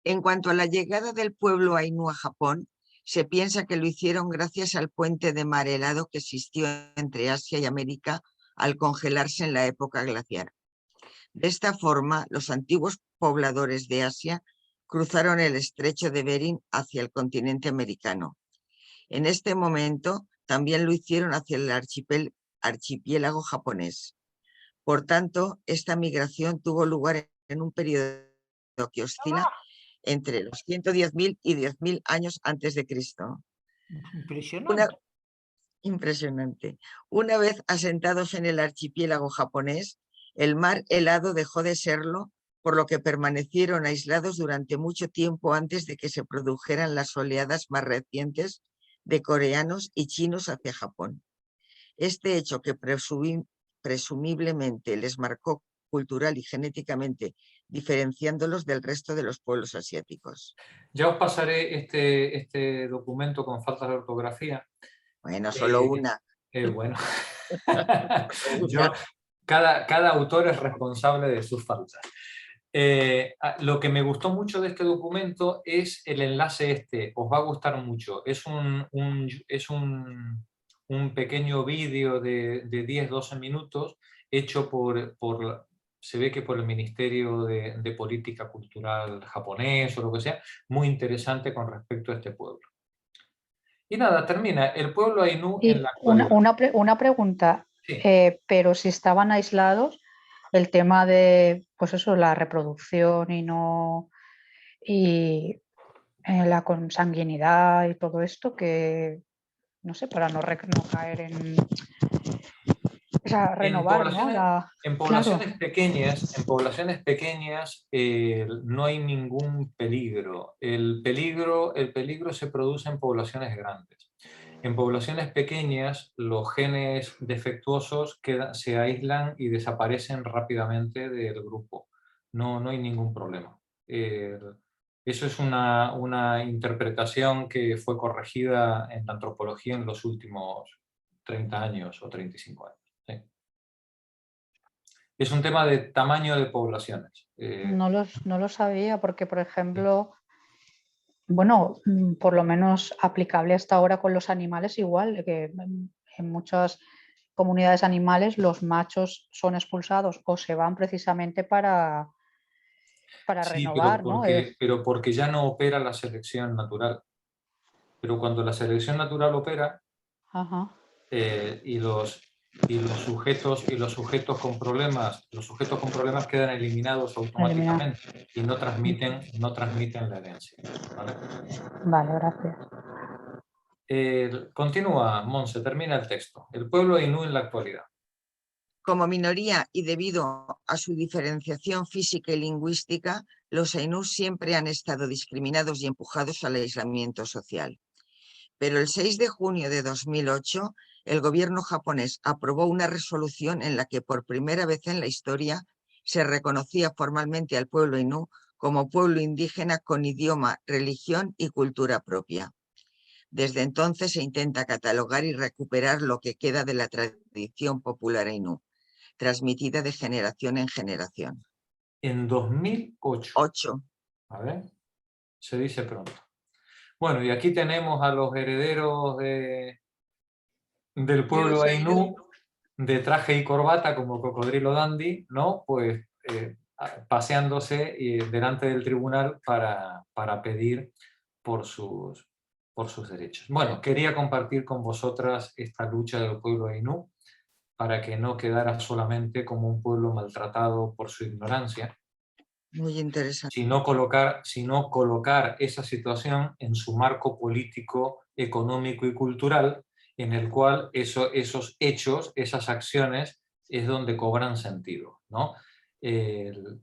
En cuanto a la llegada del pueblo Ainu a Japón, se piensa que lo hicieron gracias al puente de mar helado que existió entre Asia y América al congelarse en la época glaciar. De esta forma, los antiguos pobladores de Asia cruzaron el estrecho de Bering hacia el continente americano. En este momento, también lo hicieron hacia el archipiélago japonés. Por tanto, esta migración tuvo lugar en un periodo que oscila entre los 110.000 y 10.000 años antes de Cristo. Impresionante. Impresionante. Una vez asentados en el archipiélago japonés, el mar helado dejó de serlo, por lo que permanecieron aislados durante mucho tiempo antes de que se produjeran las oleadas más recientes de coreanos y chinos hacia Japón. Este hecho, que presumiblemente les marcó cultural y genéticamente, diferenciándolos del resto de los pueblos asiáticos. Ya os pasaré este documento con faltas de ortografía. Bueno, solo una. Bueno. Cada autor es responsable de sus faltas. Lo que me gustó mucho de este documento es el enlace os va a gustar mucho. Es un pequeño vídeo de 10-12 minutos hecho se ve que por el Ministerio de Política Cultural japonés o lo que sea, muy interesante con respecto a este pueblo. Y nada, termina. El pueblo Ainu en la actualidad. Una pregunta, Sí. pero si estaban aislados, el tema de, pues eso, la reproducción y la consanguinidad y todo esto, que no sé, para no caer en... O sea, renovar, en poblaciones pequeñas no hay ningún peligro. El peligro se produce en poblaciones grandes. En poblaciones pequeñas, los genes defectuosos se aíslan y desaparecen rápidamente del grupo. No hay ningún problema. Eso es una interpretación que fue corregida en la antropología en los últimos 30 años o 35 años. Sí. Es un tema de tamaño de poblaciones. No lo sabía porque, por ejemplo, bueno, por lo menos aplicable hasta ahora con los animales igual, que en muchas comunidades animales los machos son expulsados o se van precisamente para Sí, renovar, ¿no? pero porque ya no opera la selección natural. Pero cuando la selección natural opera, Ajá. y los sujetos con problemas quedan eliminados automáticamente y no transmiten la herencia. ¿Vale? Vale, gracias. Continúa, Monse, termina el texto. El pueblo ainú en la actualidad. Como minoría y debido a su diferenciación física y lingüística, los ainús siempre han estado discriminados y empujados al aislamiento social. Pero el 6 de junio de 2008, el gobierno japonés aprobó una resolución en la que por primera vez en la historia se reconocía formalmente al pueblo ainú como pueblo indígena con idioma, religión y cultura propia. Desde entonces se intenta catalogar y recuperar lo que queda de la tradición popular ainú, transmitida de generación en generación. En 2008. A ver, se dice pronto. Bueno, y aquí tenemos a los herederos del pueblo ainú, de traje y corbata como Cocodrilo Dandy, ¿no? Pues paseándose delante del tribunal para pedir por sus derechos. Bueno, quería compartir con vosotras esta lucha del pueblo ainú para que no quedara solamente como un pueblo maltratado por su ignorancia. Muy interesante. Sino colocar esa situación en su marco político, económico y cultural, en el cual esos hechos, esas acciones, es donde cobran sentido, ¿no? El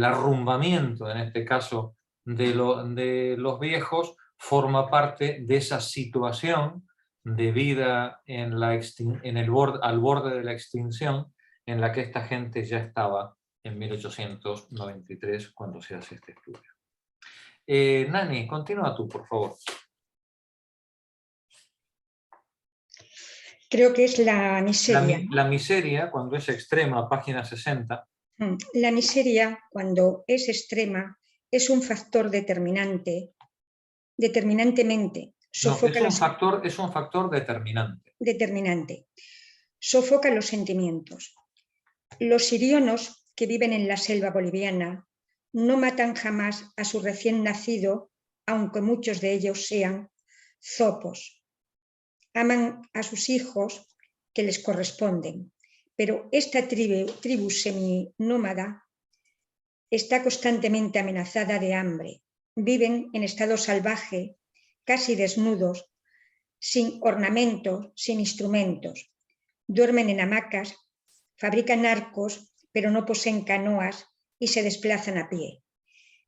arrumbamiento, en este caso, de los viejos, forma parte de esa situación de vida al borde de la extinción, en la que esta gente ya estaba en 1893, cuando se hace este estudio. Nani, continúa tú, por favor. Creo que es la miseria. La miseria, cuando es extrema, página 60. La miseria, cuando es extrema, es un factor determinantemente. Sofoca es un factor determinante. Sofoca los sentimientos. Los sirionos que viven en la selva boliviana no matan jamás a su recién nacido, aunque muchos de ellos sean zopos. Aman a sus hijos que les corresponden, pero esta tribu seminómada está constantemente amenazada de hambre. Viven en estado salvaje, casi desnudos, sin ornamentos, sin instrumentos. Duermen en hamacas, fabrican arcos, pero no poseen canoas y se desplazan a pie.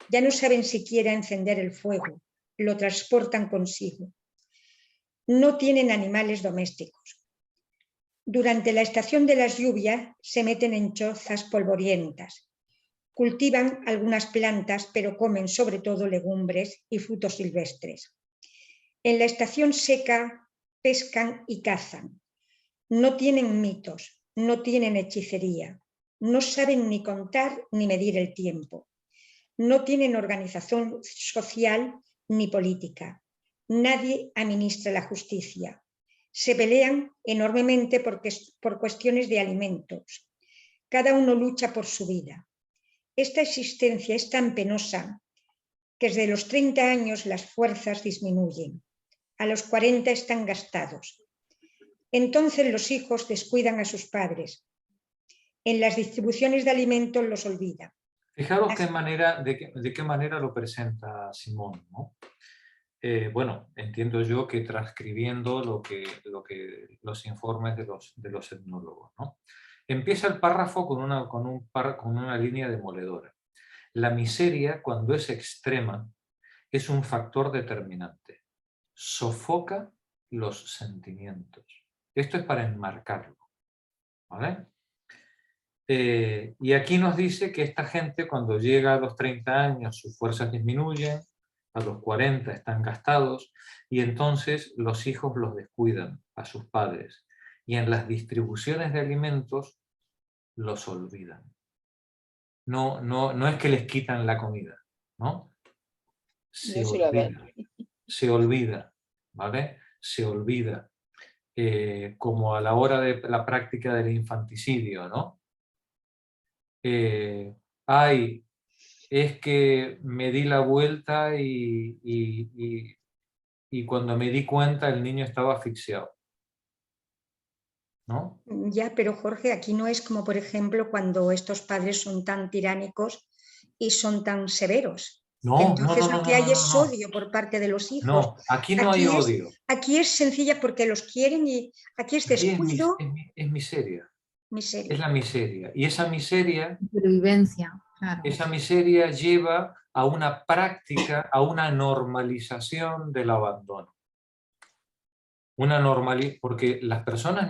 Ya no saben siquiera encender el fuego, lo transportan consigo. No tienen animales domésticos. Durante la estación de las lluvias se meten en chozas polvorientas. Cultivan algunas plantas, pero comen sobre todo legumbres y frutos silvestres. En la estación seca pescan y cazan. No tienen mitos, no tienen hechicería, no saben ni contar ni medir el tiempo. No tienen organización social ni política. Nadie administra la justicia. Se pelean enormemente por cuestiones de alimentos. Cada uno lucha por su vida. Esta existencia es tan penosa que desde los 30 años las fuerzas disminuyen. A los 40 están gastados. Entonces los hijos descuidan a sus padres. En las distribuciones de alimentos los olvidan. Fijaros de qué manera lo presenta Simón, ¿no? Bueno, entiendo yo que transcribiendo los informes de los etnólogos, ¿no? Empieza el párrafo con una línea demoledora. La miseria, cuando es extrema, es un factor determinante. Sofoca los sentimientos. Esto es para enmarcarlo, ¿vale? Y aquí nos dice que esta gente, cuando llega a los 30 años, sus fuerzas disminuyen, a los 40 están gastados, y entonces los hijos los descuidan a sus padres. Y en las distribuciones de alimentos los olvidan. No es que les quitan la comida, ¿no? Se No se la dan. olvida, se olvida, ¿vale? Se olvida. Como a la hora de la práctica del infanticidio, ¿no? Ay, es que me di la vuelta y cuando me di cuenta el niño estaba asfixiado, ¿no? Ya, pero Jorge, aquí no es como, por ejemplo, cuando estos padres son tan tiránicos y son tan severos. Entonces lo que hay es odio por parte de los hijos. No, aquí no hay odio. Aquí es sencilla porque los quieren y aquí es descuido. Es miseria. Miseria. Es la miseria. Y esa miseria... Supervivencia, claro. Esa miseria lleva a una práctica, a una normalización del abandono. Porque las personas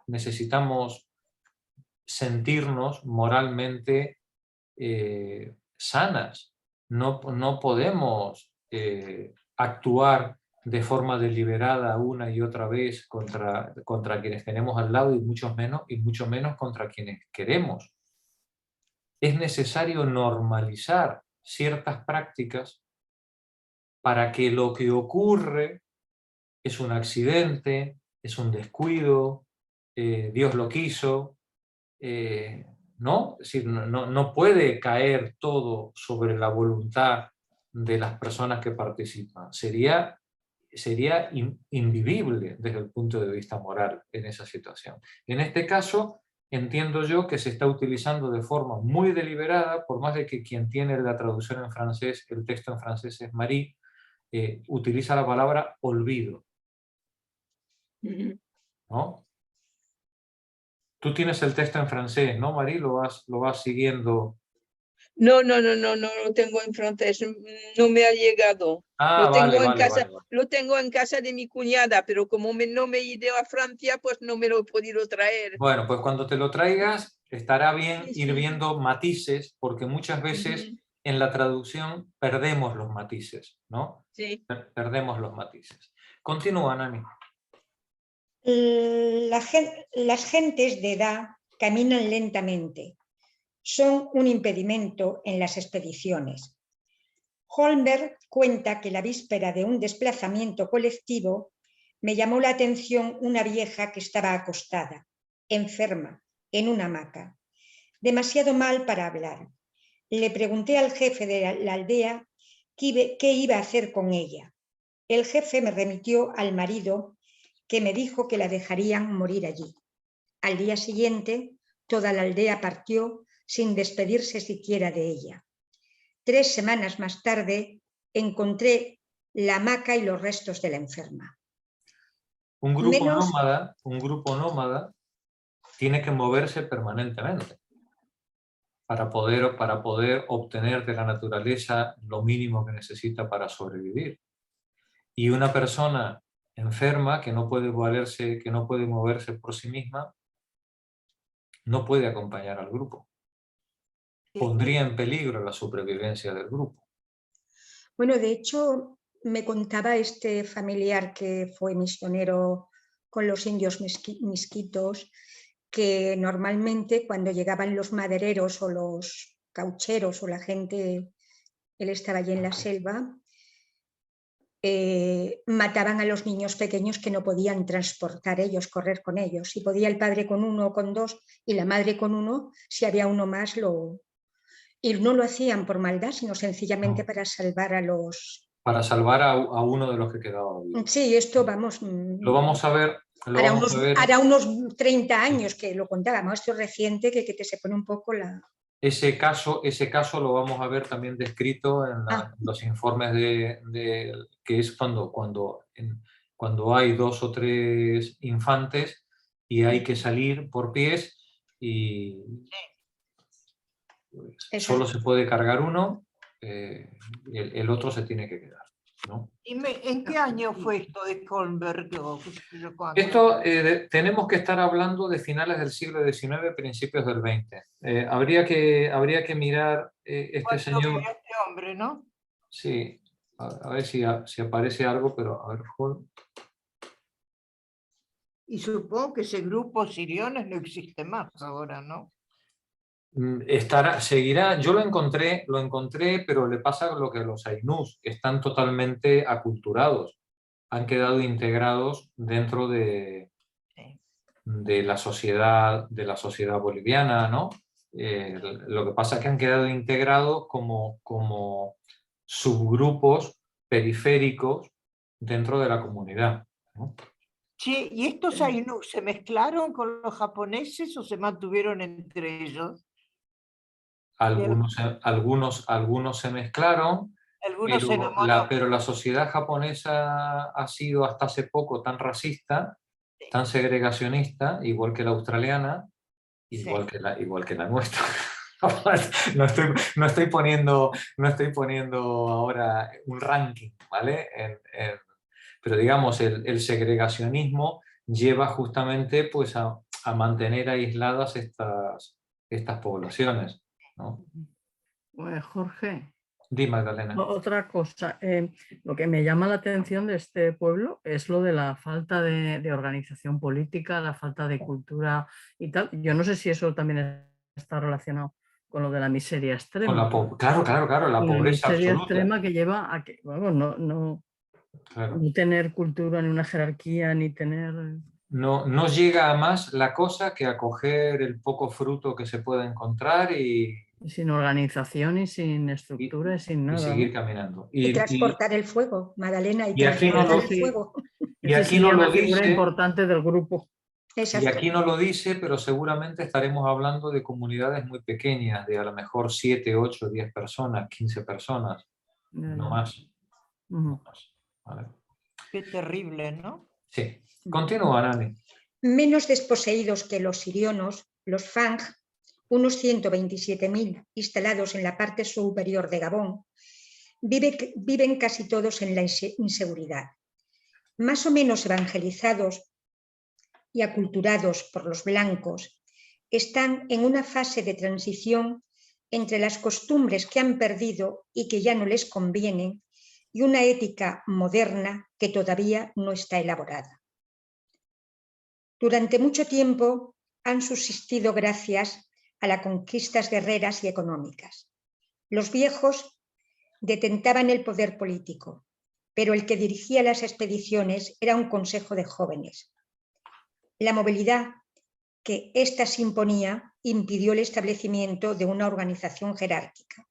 necesitamos sentirnos moralmente sanas. No podemos actuar de forma deliberada una y otra vez contra quienes tenemos al lado y mucho menos contra quienes queremos. Es necesario normalizar ciertas prácticas para que lo que ocurre es un accidente, es un descuido, Dios lo quiso, ¿no? Es decir, no puede caer todo sobre la voluntad de las personas que participan. Sería invivible desde el punto de vista moral en esa situación. En este caso, entiendo yo que se está utilizando de forma muy deliberada, por más de que quien tiene la traducción en francés, el texto en francés es Marie, utiliza la palabra olvido, ¿no? Tú tienes el texto en francés, ¿no, Marie? Lo vas siguiendo. No lo tengo en francés, no me ha llegado. Ah, Lo tengo en casa de mi cuñada, pero como no me he ido a Francia, pues no me lo he podido traer. Bueno, pues cuando te lo traigas, estará bien ir viendo matices, porque muchas veces en la traducción perdemos los matices, ¿no? Sí. Perdemos los matices. Continúa, Nani. Las gentes de edad caminan lentamente. Son un impedimento en las expediciones. Holmberg cuenta que la víspera de un desplazamiento colectivo me llamó la atención una vieja que estaba acostada, enferma, en una hamaca, demasiado mal para hablar. Le pregunté al jefe de la aldea qué iba a hacer con ella. El jefe me remitió al marido, que me dijo que la dejarían morir allí. Al día siguiente, toda la aldea partió sin despedirse siquiera de ella. 3 semanas más tarde, encontré la hamaca y los restos de la enferma. Un grupo nómada tiene que moverse permanentemente para poder obtener de la naturaleza lo mínimo que necesita para sobrevivir. Y una persona enferma que no puede moverse por sí misma, no puede acompañar al grupo. Pondría en peligro la supervivencia del grupo. Bueno, de hecho, me contaba este familiar que fue misionero con los indios misquitos, que normalmente cuando llegaban los madereros o los caucheros o la gente, él estaba allí en la selva, mataban a los niños pequeños que no podían transportar ellos, correr con ellos. Si podía el padre con 1 o con 2 y la madre con 1, si había uno más Y no lo hacían por maldad, sino sencillamente para salvar a los... Para salvar a uno de los que quedaba vivo. Sí, esto vamos... Lo vamos a ver... Hará unos 30 años que lo contábamos, esto es reciente, que te se pone un poco la... Ese caso lo vamos a ver también descrito en los informes que es cuando hay 2 o 3 infantes y hay que salir por pies y pues, solo se puede cargar uno, el otro se tiene que quedar, ¿no? ¿En qué año fue esto de Holmberg? Esto tenemos que estar hablando de finales del siglo XIX, principios del XX. Habría que mirar este señor. Este hombre, ¿no? Sí, a ver si aparece algo, pero a ver, Y supongo que ese grupo siriones no existe más ahora, ¿no? Seguirá, yo lo encontré, pero le pasa lo que a los ainús, están totalmente aculturados, han quedado integrados dentro de la sociedad boliviana, ¿no? Lo que pasa es que han quedado integrados como subgrupos periféricos dentro de la comunidad, ¿no? Che, ¿y estos ainús se mezclaron con los japoneses o se mantuvieron entre ellos? Algunos se mezclaron, Algunos se enamoraron. pero la sociedad japonesa ha sido hasta hace poco tan racista, tan segregacionista, igual que la australiana, igual que la nuestra. No estoy poniendo ahora un ranking, ¿vale? Pero digamos, el segregacionismo lleva justamente pues, a mantener aisladas estas poblaciones, ¿no? Pues, Jorge. Di, Magdalena. Otra cosa, lo que me llama la atención de este pueblo es lo de la falta de organización política, la falta de cultura y tal. Yo no sé si eso también está relacionado con lo de la miseria extrema. Claro, la pobreza miseria absoluta. extrema que lleva a que, bueno, no tener cultura, ni una jerarquía, ni tener... No llega a más la cosa que a coger el poco fruto que se pueda encontrar y... Sin organización y sin estructura y sin nada. Y seguir caminando. Y transportar el fuego, Magdalena, y aquí no lo, el fuego. Y aquí no lo figura dice, importante del grupo. Exacto. Y aquí no lo dice, pero seguramente estaremos hablando de comunidades muy pequeñas, de a lo mejor 7, 8, 10 personas, 15 personas, no más. No más. ¿Vale? Qué terrible, ¿no? Sí. Continúa, Nani. Menos desposeídos que los sirionos, los Fang, unos 127.000 instalados en la parte superior de Gabón, viven casi todos en la inseguridad. Más o menos evangelizados y aculturados por los blancos, están en una fase de transición entre las costumbres que han perdido y que ya no les convienen y una ética moderna que todavía no está elaborada. Durante mucho tiempo han subsistido gracias a las conquistas guerreras y económicas. Los viejos detentaban el poder político, pero el que dirigía las expediciones era un consejo de jóvenes. La movilidad que ésta se imponía impidió el establecimiento de una organización jerárquica.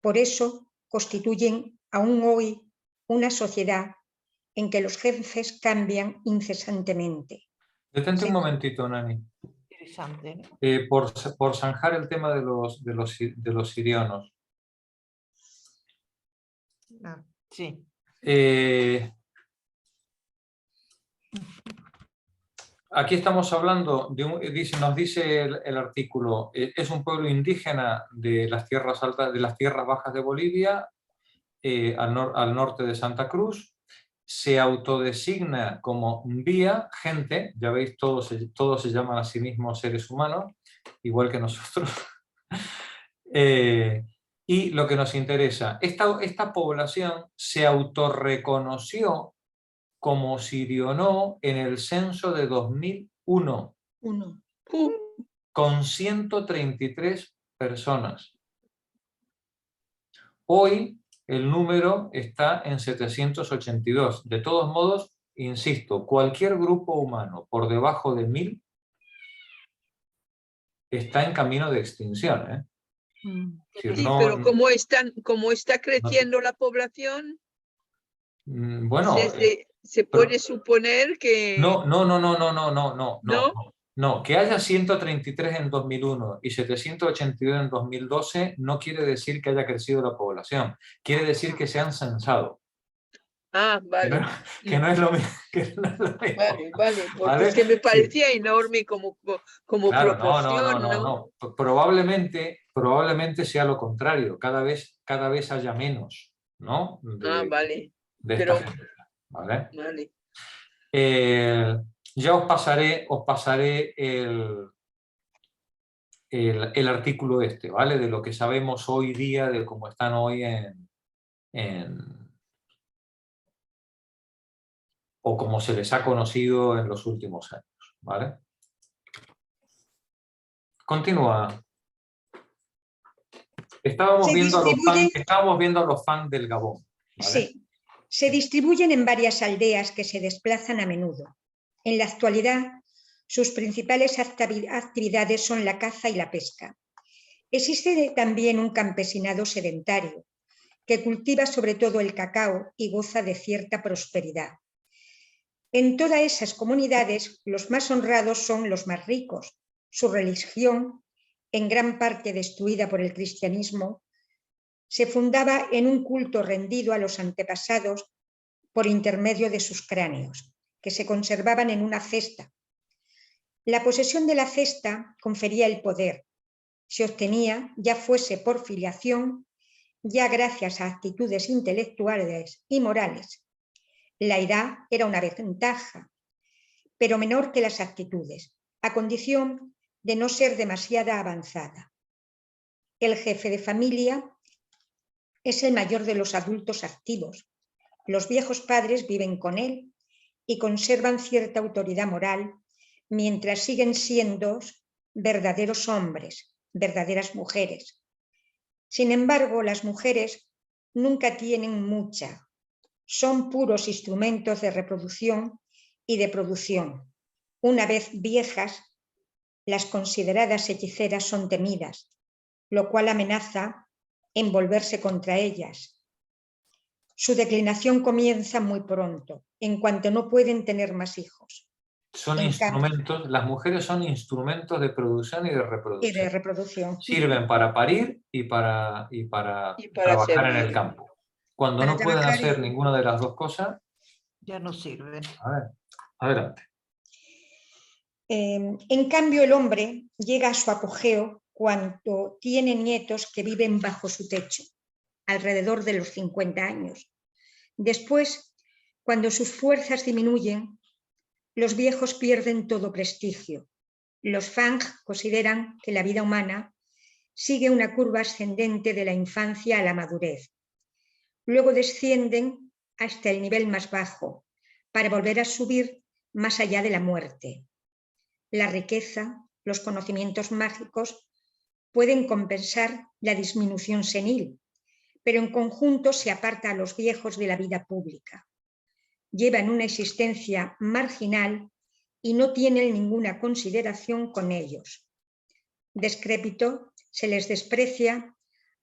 Por eso constituyen aún hoy una sociedad en que los jefes cambian incesantemente. Detente un momentito, Nani. Interesante, ¿no? Por zanjar el tema de los sirianos. Sí. Aquí estamos hablando, nos dice el artículo, es un pueblo indígena de las tierras altas, de las tierras bajas de Bolivia, al norte de Santa Cruz. Se autodesigna como Mbia, gente, ya veis, todos se llaman a sí mismos seres humanos, igual que nosotros. Y lo que nos interesa, esta población se autorreconoció como sirionó en el censo de 2001, con 133 personas. Hoy el número está en 782. De todos modos, insisto, cualquier grupo humano por debajo de 1000 está en camino de extinción, ¿eh? Sí, pero ¿cómo está creciendo la población? Bueno, se puede suponer que... No, que haya 133 en 2001 y 782 en 2012 no quiere decir que haya crecido la población, quiere decir que se han censado. Ah, vale. Que no es lo mismo. Vale, porque es que me parecía enorme como claro, proporción, no. Probablemente sea lo contrario, cada vez haya menos, ¿no? Vale. Esta gente, ¿vale? Ya os pasaré el artículo este, ¿vale? De lo que sabemos hoy día, de cómo están hoy o como se les ha conocido en los últimos años, ¿vale? Continúa. Estábamos viendo a los fans del Gabón, ¿vale? Sí, se distribuyen en varias aldeas que se desplazan a menudo. En la actualidad, sus principales actividades son la caza y la pesca. Existe también un campesinado sedentario, que cultiva sobre todo el cacao y goza de cierta prosperidad. En todas esas comunidades, los más honrados son los más ricos. Su religión, en gran parte destruida por el cristianismo, se fundaba en un culto rendido a los antepasados por intermedio de sus cráneos, que se conservaban en una cesta. La posesión de la cesta confería el poder. Se obtenía, ya fuese por filiación, ya gracias a actitudes intelectuales y morales. La edad era una ventaja, pero menor que las actitudes, a condición de no ser demasiada avanzada. El jefe de familia es el mayor de los adultos activos. Los viejos padres viven con él y conservan cierta autoridad moral, mientras siguen siendo verdaderos hombres, verdaderas mujeres. Sin embargo, las mujeres nunca tienen mucha. Son puros instrumentos de reproducción y de producción. Una vez viejas, las consideradas hechiceras son temidas, lo cual amenaza en volverse contra ellas. Su declinación comienza muy pronto, en cuanto no pueden tener más hijos. Son instrumentos, las mujeres son instrumentos de producción y de reproducción. Y de reproducción. Sirven para parir y para trabajar en el campo. Cuando no pueden hacer ninguna de las dos cosas, ya no sirven. A ver, adelante. En cambio, el hombre llega a su apogeo cuando tiene nietos que viven bajo su techo, alrededor de los 50 años. Después, cuando sus fuerzas disminuyen, los viejos pierden todo prestigio. Los Fang consideran que la vida humana sigue una curva ascendente de la infancia a la madurez. Luego descienden hasta el nivel más bajo, para volver a subir más allá de la muerte. La riqueza, los conocimientos mágicos pueden compensar la disminución senil, pero en conjunto se aparta a los viejos de la vida pública. Llevan una existencia marginal y no tienen ninguna consideración con ellos. Descrépito, se les desprecia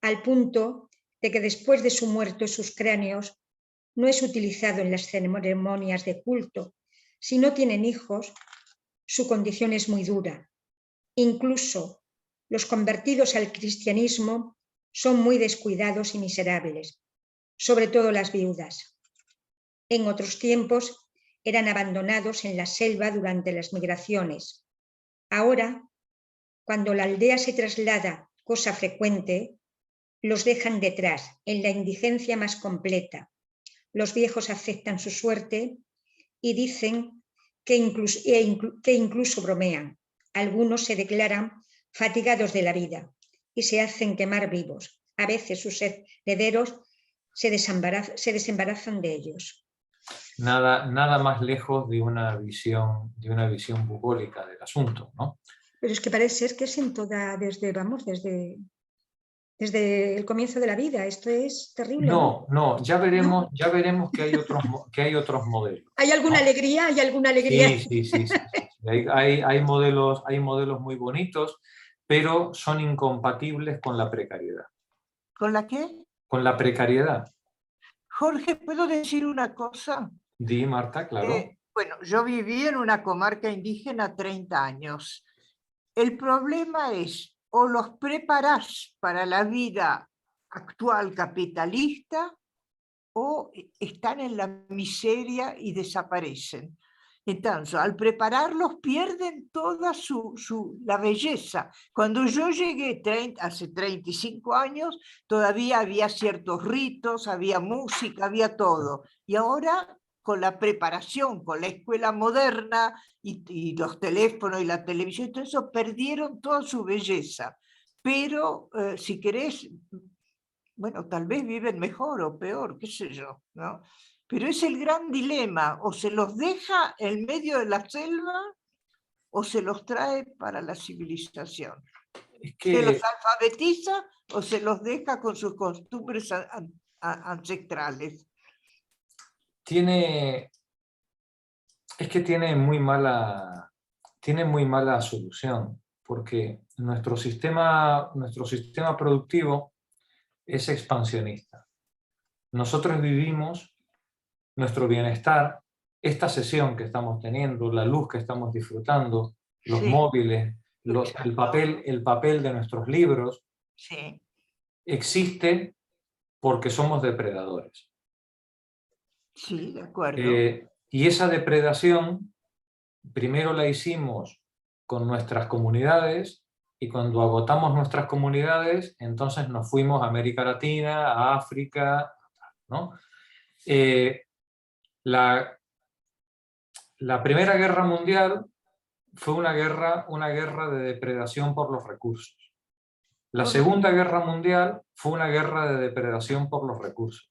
al punto de que después de su muerte sus cráneos no es utilizado en las ceremonias de culto. Si no tienen hijos, su condición es muy dura. Incluso los convertidos al cristianismo son muy descuidados y miserables, sobre todo las viudas. En otros tiempos eran abandonados en la selva durante las migraciones. Ahora, cuando la aldea se traslada, cosa frecuente, los dejan detrás, en la indigencia más completa. Los viejos aceptan su suerte y dicen que incluso bromean. Algunos se declaran fatigados de la vida y se hacen quemar vivos. A veces sus herederos se desembarazan de ellos. Nada más lejos de una visión bucólica del asunto, ¿no? Pero es que parece ser que es en toda, desde el comienzo de la vida. Esto es terrible. No, ya veremos que hay otros modelos. ¿Hay alguna alegría? ¿Hay alguna alegría? Sí. Hay modelos muy bonitos, pero son incompatibles con la precariedad. ¿Con la qué? Con la precariedad. Jorge, ¿puedo decir una cosa? Di, Marta, claro. Bueno, yo viví en una comarca indígena 30 años. El problema es, o los preparás para la vida actual capitalista, o están en la miseria y desaparecen. Entonces, al prepararlos pierden toda la belleza. Cuando yo llegué hace 35 años, todavía había ciertos ritos, había música, había todo. Y ahora, con la preparación, con la escuela moderna y los teléfonos y la televisión, todo eso, perdieron toda su belleza. Pero, si querés, bueno, tal vez viven mejor o peor, qué sé yo, ¿no? Pero es el gran dilema, o se los deja en medio de la selva o se los trae para la civilización. Se los alfabetiza o se los deja con sus costumbres ancestrales. Es que tiene muy mala solución, porque nuestro sistema productivo es expansionista. Nosotros vivimos nuestro bienestar, esta sesión que estamos teniendo, la luz que estamos disfrutando, los móviles, el papel de nuestros libros, existe porque somos depredadores. Sí, de acuerdo. Y esa depredación primero la hicimos con nuestras comunidades, y cuando agotamos nuestras comunidades, entonces nos fuimos a América Latina, a África, ¿no? La Primera Guerra Mundial fue una guerra de depredación por los recursos. La Segunda Guerra Mundial fue una guerra de depredación por los recursos.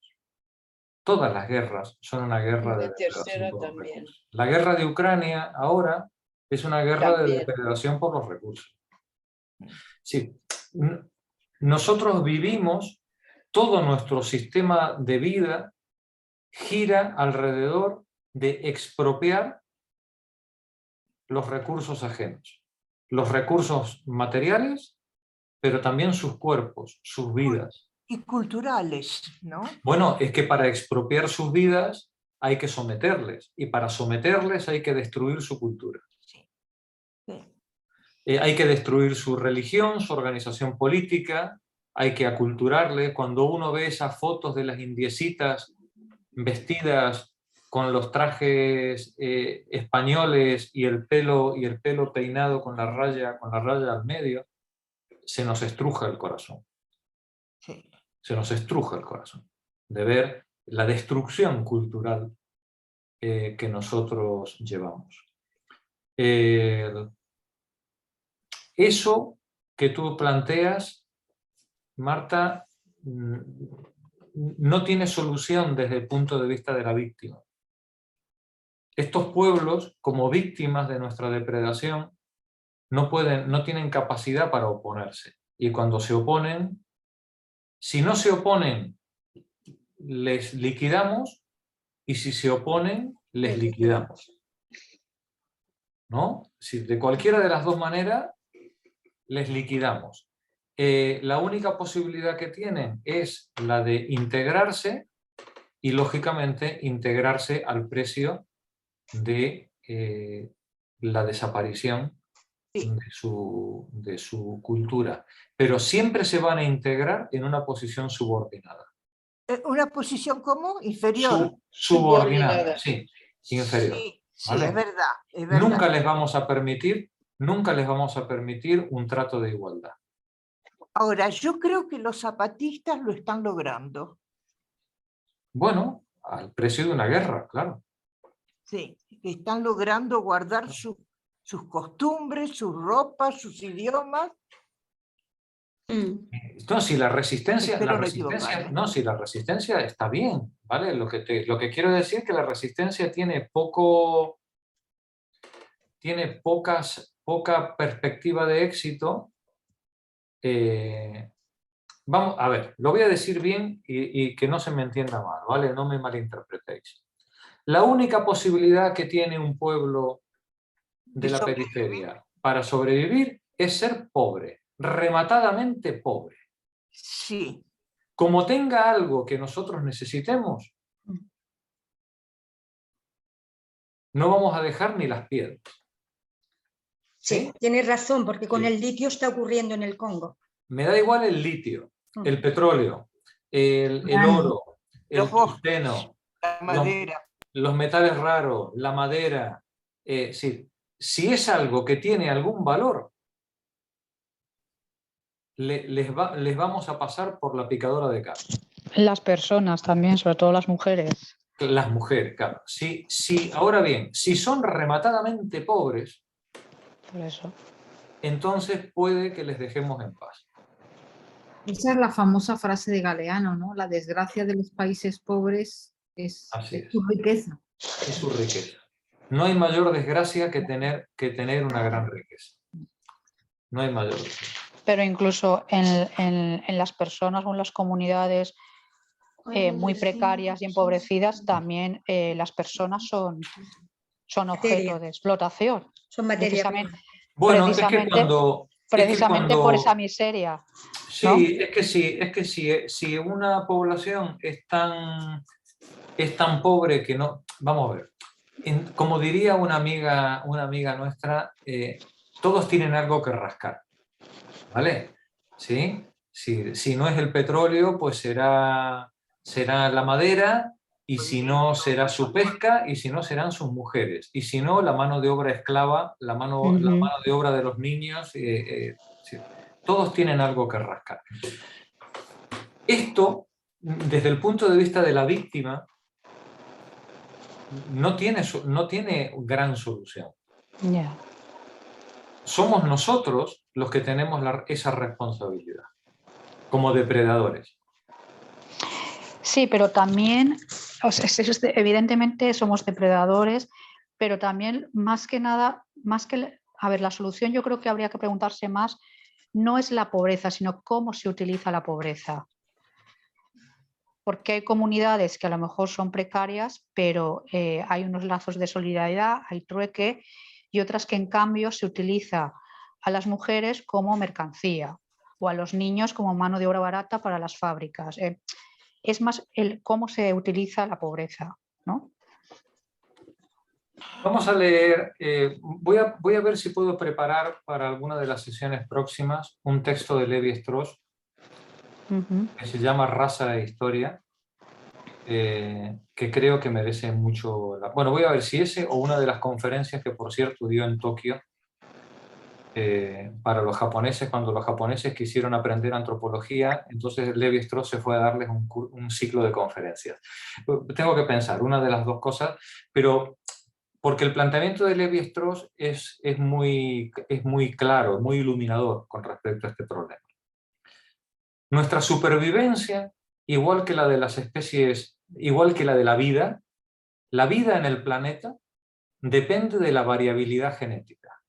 Todas las guerras son una guerra de depredación por los recursos. La guerra de Ucrania ahora es una guerra de depredación por los recursos. Sí, nosotros vivimos, todo nuestro sistema de vida gira alrededor de expropiar los recursos ajenos, los recursos materiales, pero también sus cuerpos, sus vidas. Y culturales, ¿no? Bueno, es que para expropiar sus vidas hay que someterles, y para someterles hay que destruir su cultura. Hay que destruir su religión, su organización política, hay que aculturarle. Cuando uno ve esas fotos de las indiecitas vestidas con los trajes españoles y el pelo peinado con la raya al medio, se nos estruja el corazón. Sí. Se nos estruja el corazón de ver la destrucción cultural que nosotros llevamos. Eso que tú planteas, Marta, no tiene solución desde el punto de vista de la víctima. Estos pueblos, como víctimas de nuestra depredación, no tienen capacidad para oponerse. Y cuando se oponen, si no se oponen, les liquidamos, y si se oponen, les liquidamos. ¿No? Si de cualquiera de las dos maneras, les liquidamos. La única posibilidad que tienen es la de integrarse, y lógicamente integrarse al precio de la desaparición de su cultura. Pero siempre se van a integrar en una posición subordinada. ¿Una posición como? Inferior. Subordinada, sí, inferior. Sí, ¿vale? es verdad. Nunca les vamos a permitir un trato de igualdad. Ahora, yo creo que los zapatistas lo están logrando. Bueno, al precio de una guerra, claro. Sí, que están logrando guardar sus costumbres, sus ropas, sus idiomas. No, si la resistencia está bien, ¿vale? Lo que quiero decir es que la resistencia tiene poca perspectiva de éxito. Vamos a ver, lo voy a decir bien y que no se me entienda mal, ¿vale? No me malinterpretéis. La única posibilidad que tiene un pueblo de la periferia para sobrevivir es ser pobre, rematadamente pobre. Sí. Como tenga algo que nosotros necesitemos, no vamos a dejar ni las piedras. Sí, tienes razón, porque con el litio está ocurriendo en el Congo. Me da igual el litio, el petróleo, el oro, el tungsteno, la madera, los metales raros, la madera. Si es algo que tiene algún valor, les vamos a pasar por la picadora de carne. Las personas también, sobre todo las mujeres. Las mujeres, claro. Ahora bien, si son rematadamente pobres, por eso, entonces puede que les dejemos en paz. Esa es la famosa frase de Galeano, ¿no? La desgracia de los países pobres es su riqueza. Es su riqueza. No hay mayor desgracia que tener una gran riqueza. No hay mayor desgracia. Pero incluso en las personas o en las comunidades muy precarias y empobrecidas, también las personas son objeto de explotación. Son materia prima. Bueno, precisamente por esa miseria. Sí, ¿no? Es que si una población es tan pobre que no... Vamos a ver, como diría una amiga nuestra, todos tienen algo que rascar, ¿vale? ¿Sí? Si no es el petróleo, pues será la madera, y si no será su pesca, y si no serán sus mujeres, y si no la mano de obra esclava, la mano de obra de los niños, sí. Todos tienen algo que rascar. Esto, desde el punto de vista de la víctima, no tiene gran solución. Yeah. Somos nosotros los que tenemos esa responsabilidad, como depredadores. Sí, pero también, o sea, evidentemente somos depredadores, pero también más que nada, a ver, la solución yo creo que habría que preguntarse más, no es la pobreza, sino cómo se utiliza la pobreza. Porque hay comunidades que a lo mejor son precarias, pero hay unos lazos de solidaridad, hay trueque, y otras que en cambio se utiliza a las mujeres como mercancía o a los niños como mano de obra barata para las fábricas. Es más cómo se utiliza la pobreza, ¿no? Vamos a leer, voy a ver si puedo preparar para alguna de las sesiones próximas un texto de Lévi-Strauss que se llama Raza e Historia, que creo que merece mucho... Bueno, voy a ver si ese o una de las conferencias que, por cierto, dio en Tokio para los japoneses, cuando los japoneses quisieron aprender antropología, entonces Lévi-Strauss se fue a darles un ciclo de conferencias. Tengo que pensar una de las dos cosas, pero porque el planteamiento de Lévi-Strauss es muy claro, muy iluminador con respecto a este problema. Nuestra supervivencia, igual que la de las especies, igual que la de la vida en el planeta depende de la variabilidad genética.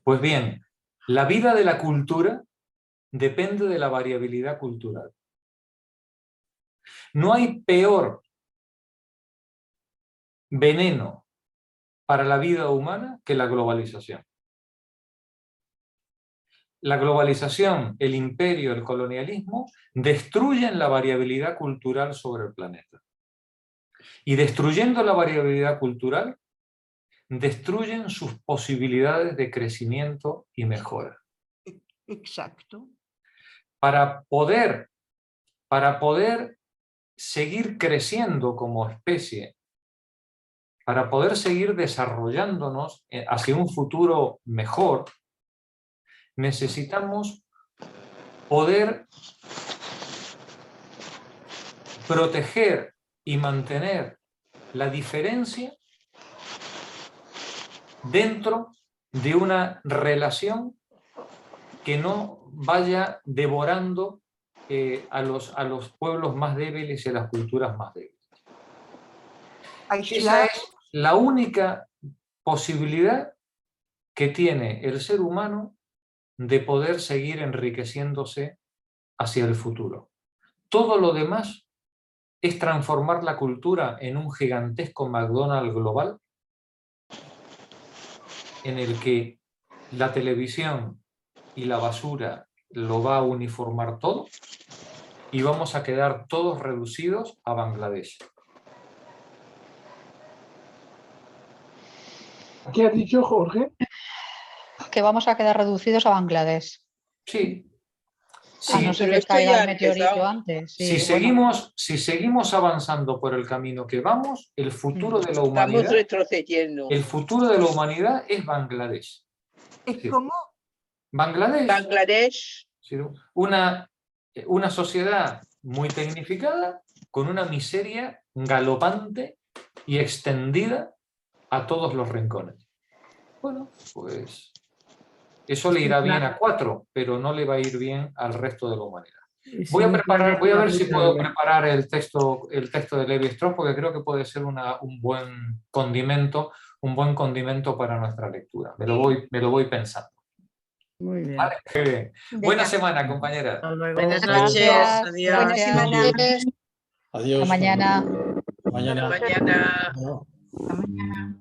Pues bien, la vida de la cultura depende de la variabilidad cultural. No hay peor veneno para la vida humana que la globalización. La globalización, el imperio, el colonialismo destruyen la variabilidad cultural sobre el planeta. Y destruyendo la variabilidad cultural, destruyen sus posibilidades de crecimiento y mejora. Exacto. Para poder seguir creciendo como especie, para poder seguir desarrollándonos hacia un futuro mejor, necesitamos poder proteger y mantener la diferencia dentro de una relación que no vaya devorando a los pueblos más débiles y a las culturas más débiles. Esa es la única posibilidad que tiene el ser humano de poder seguir enriqueciéndose hacia el futuro. Todo lo demás es transformar la cultura en un gigantesco McDonald's global en el que la televisión y la basura lo va a uniformar todo y vamos a quedar todos reducidos a Bangladesh. ¿Qué has dicho, Jorge? Que vamos a quedar reducidos a Bangladesh. Sí. A no ser que caiga el meteorito antes. Sí, Si seguimos avanzando por el camino que vamos, el futuro de la humanidad... Estamos retrocediendo. El futuro de la humanidad es Bangladesh. ¿Es como? Bangladesh. Una sociedad muy tecnificada, con una miseria galopante y extendida a todos los rincones. Bueno, pues Eso le irá bien a 4, pero no le va a ir bien al resto de la humanidad. Voy a ver si puedo preparar el texto de Levi-Strauss, porque creo que puede ser un buen condimento para nuestra lectura. Me lo voy pensando. Muy bien. Vale, qué bien. Buena semana, compañeras. Buenas noches. Adiós. Buena semana. Adiós. Hasta mañana. Mañana. Mañana. No. Hasta mañana.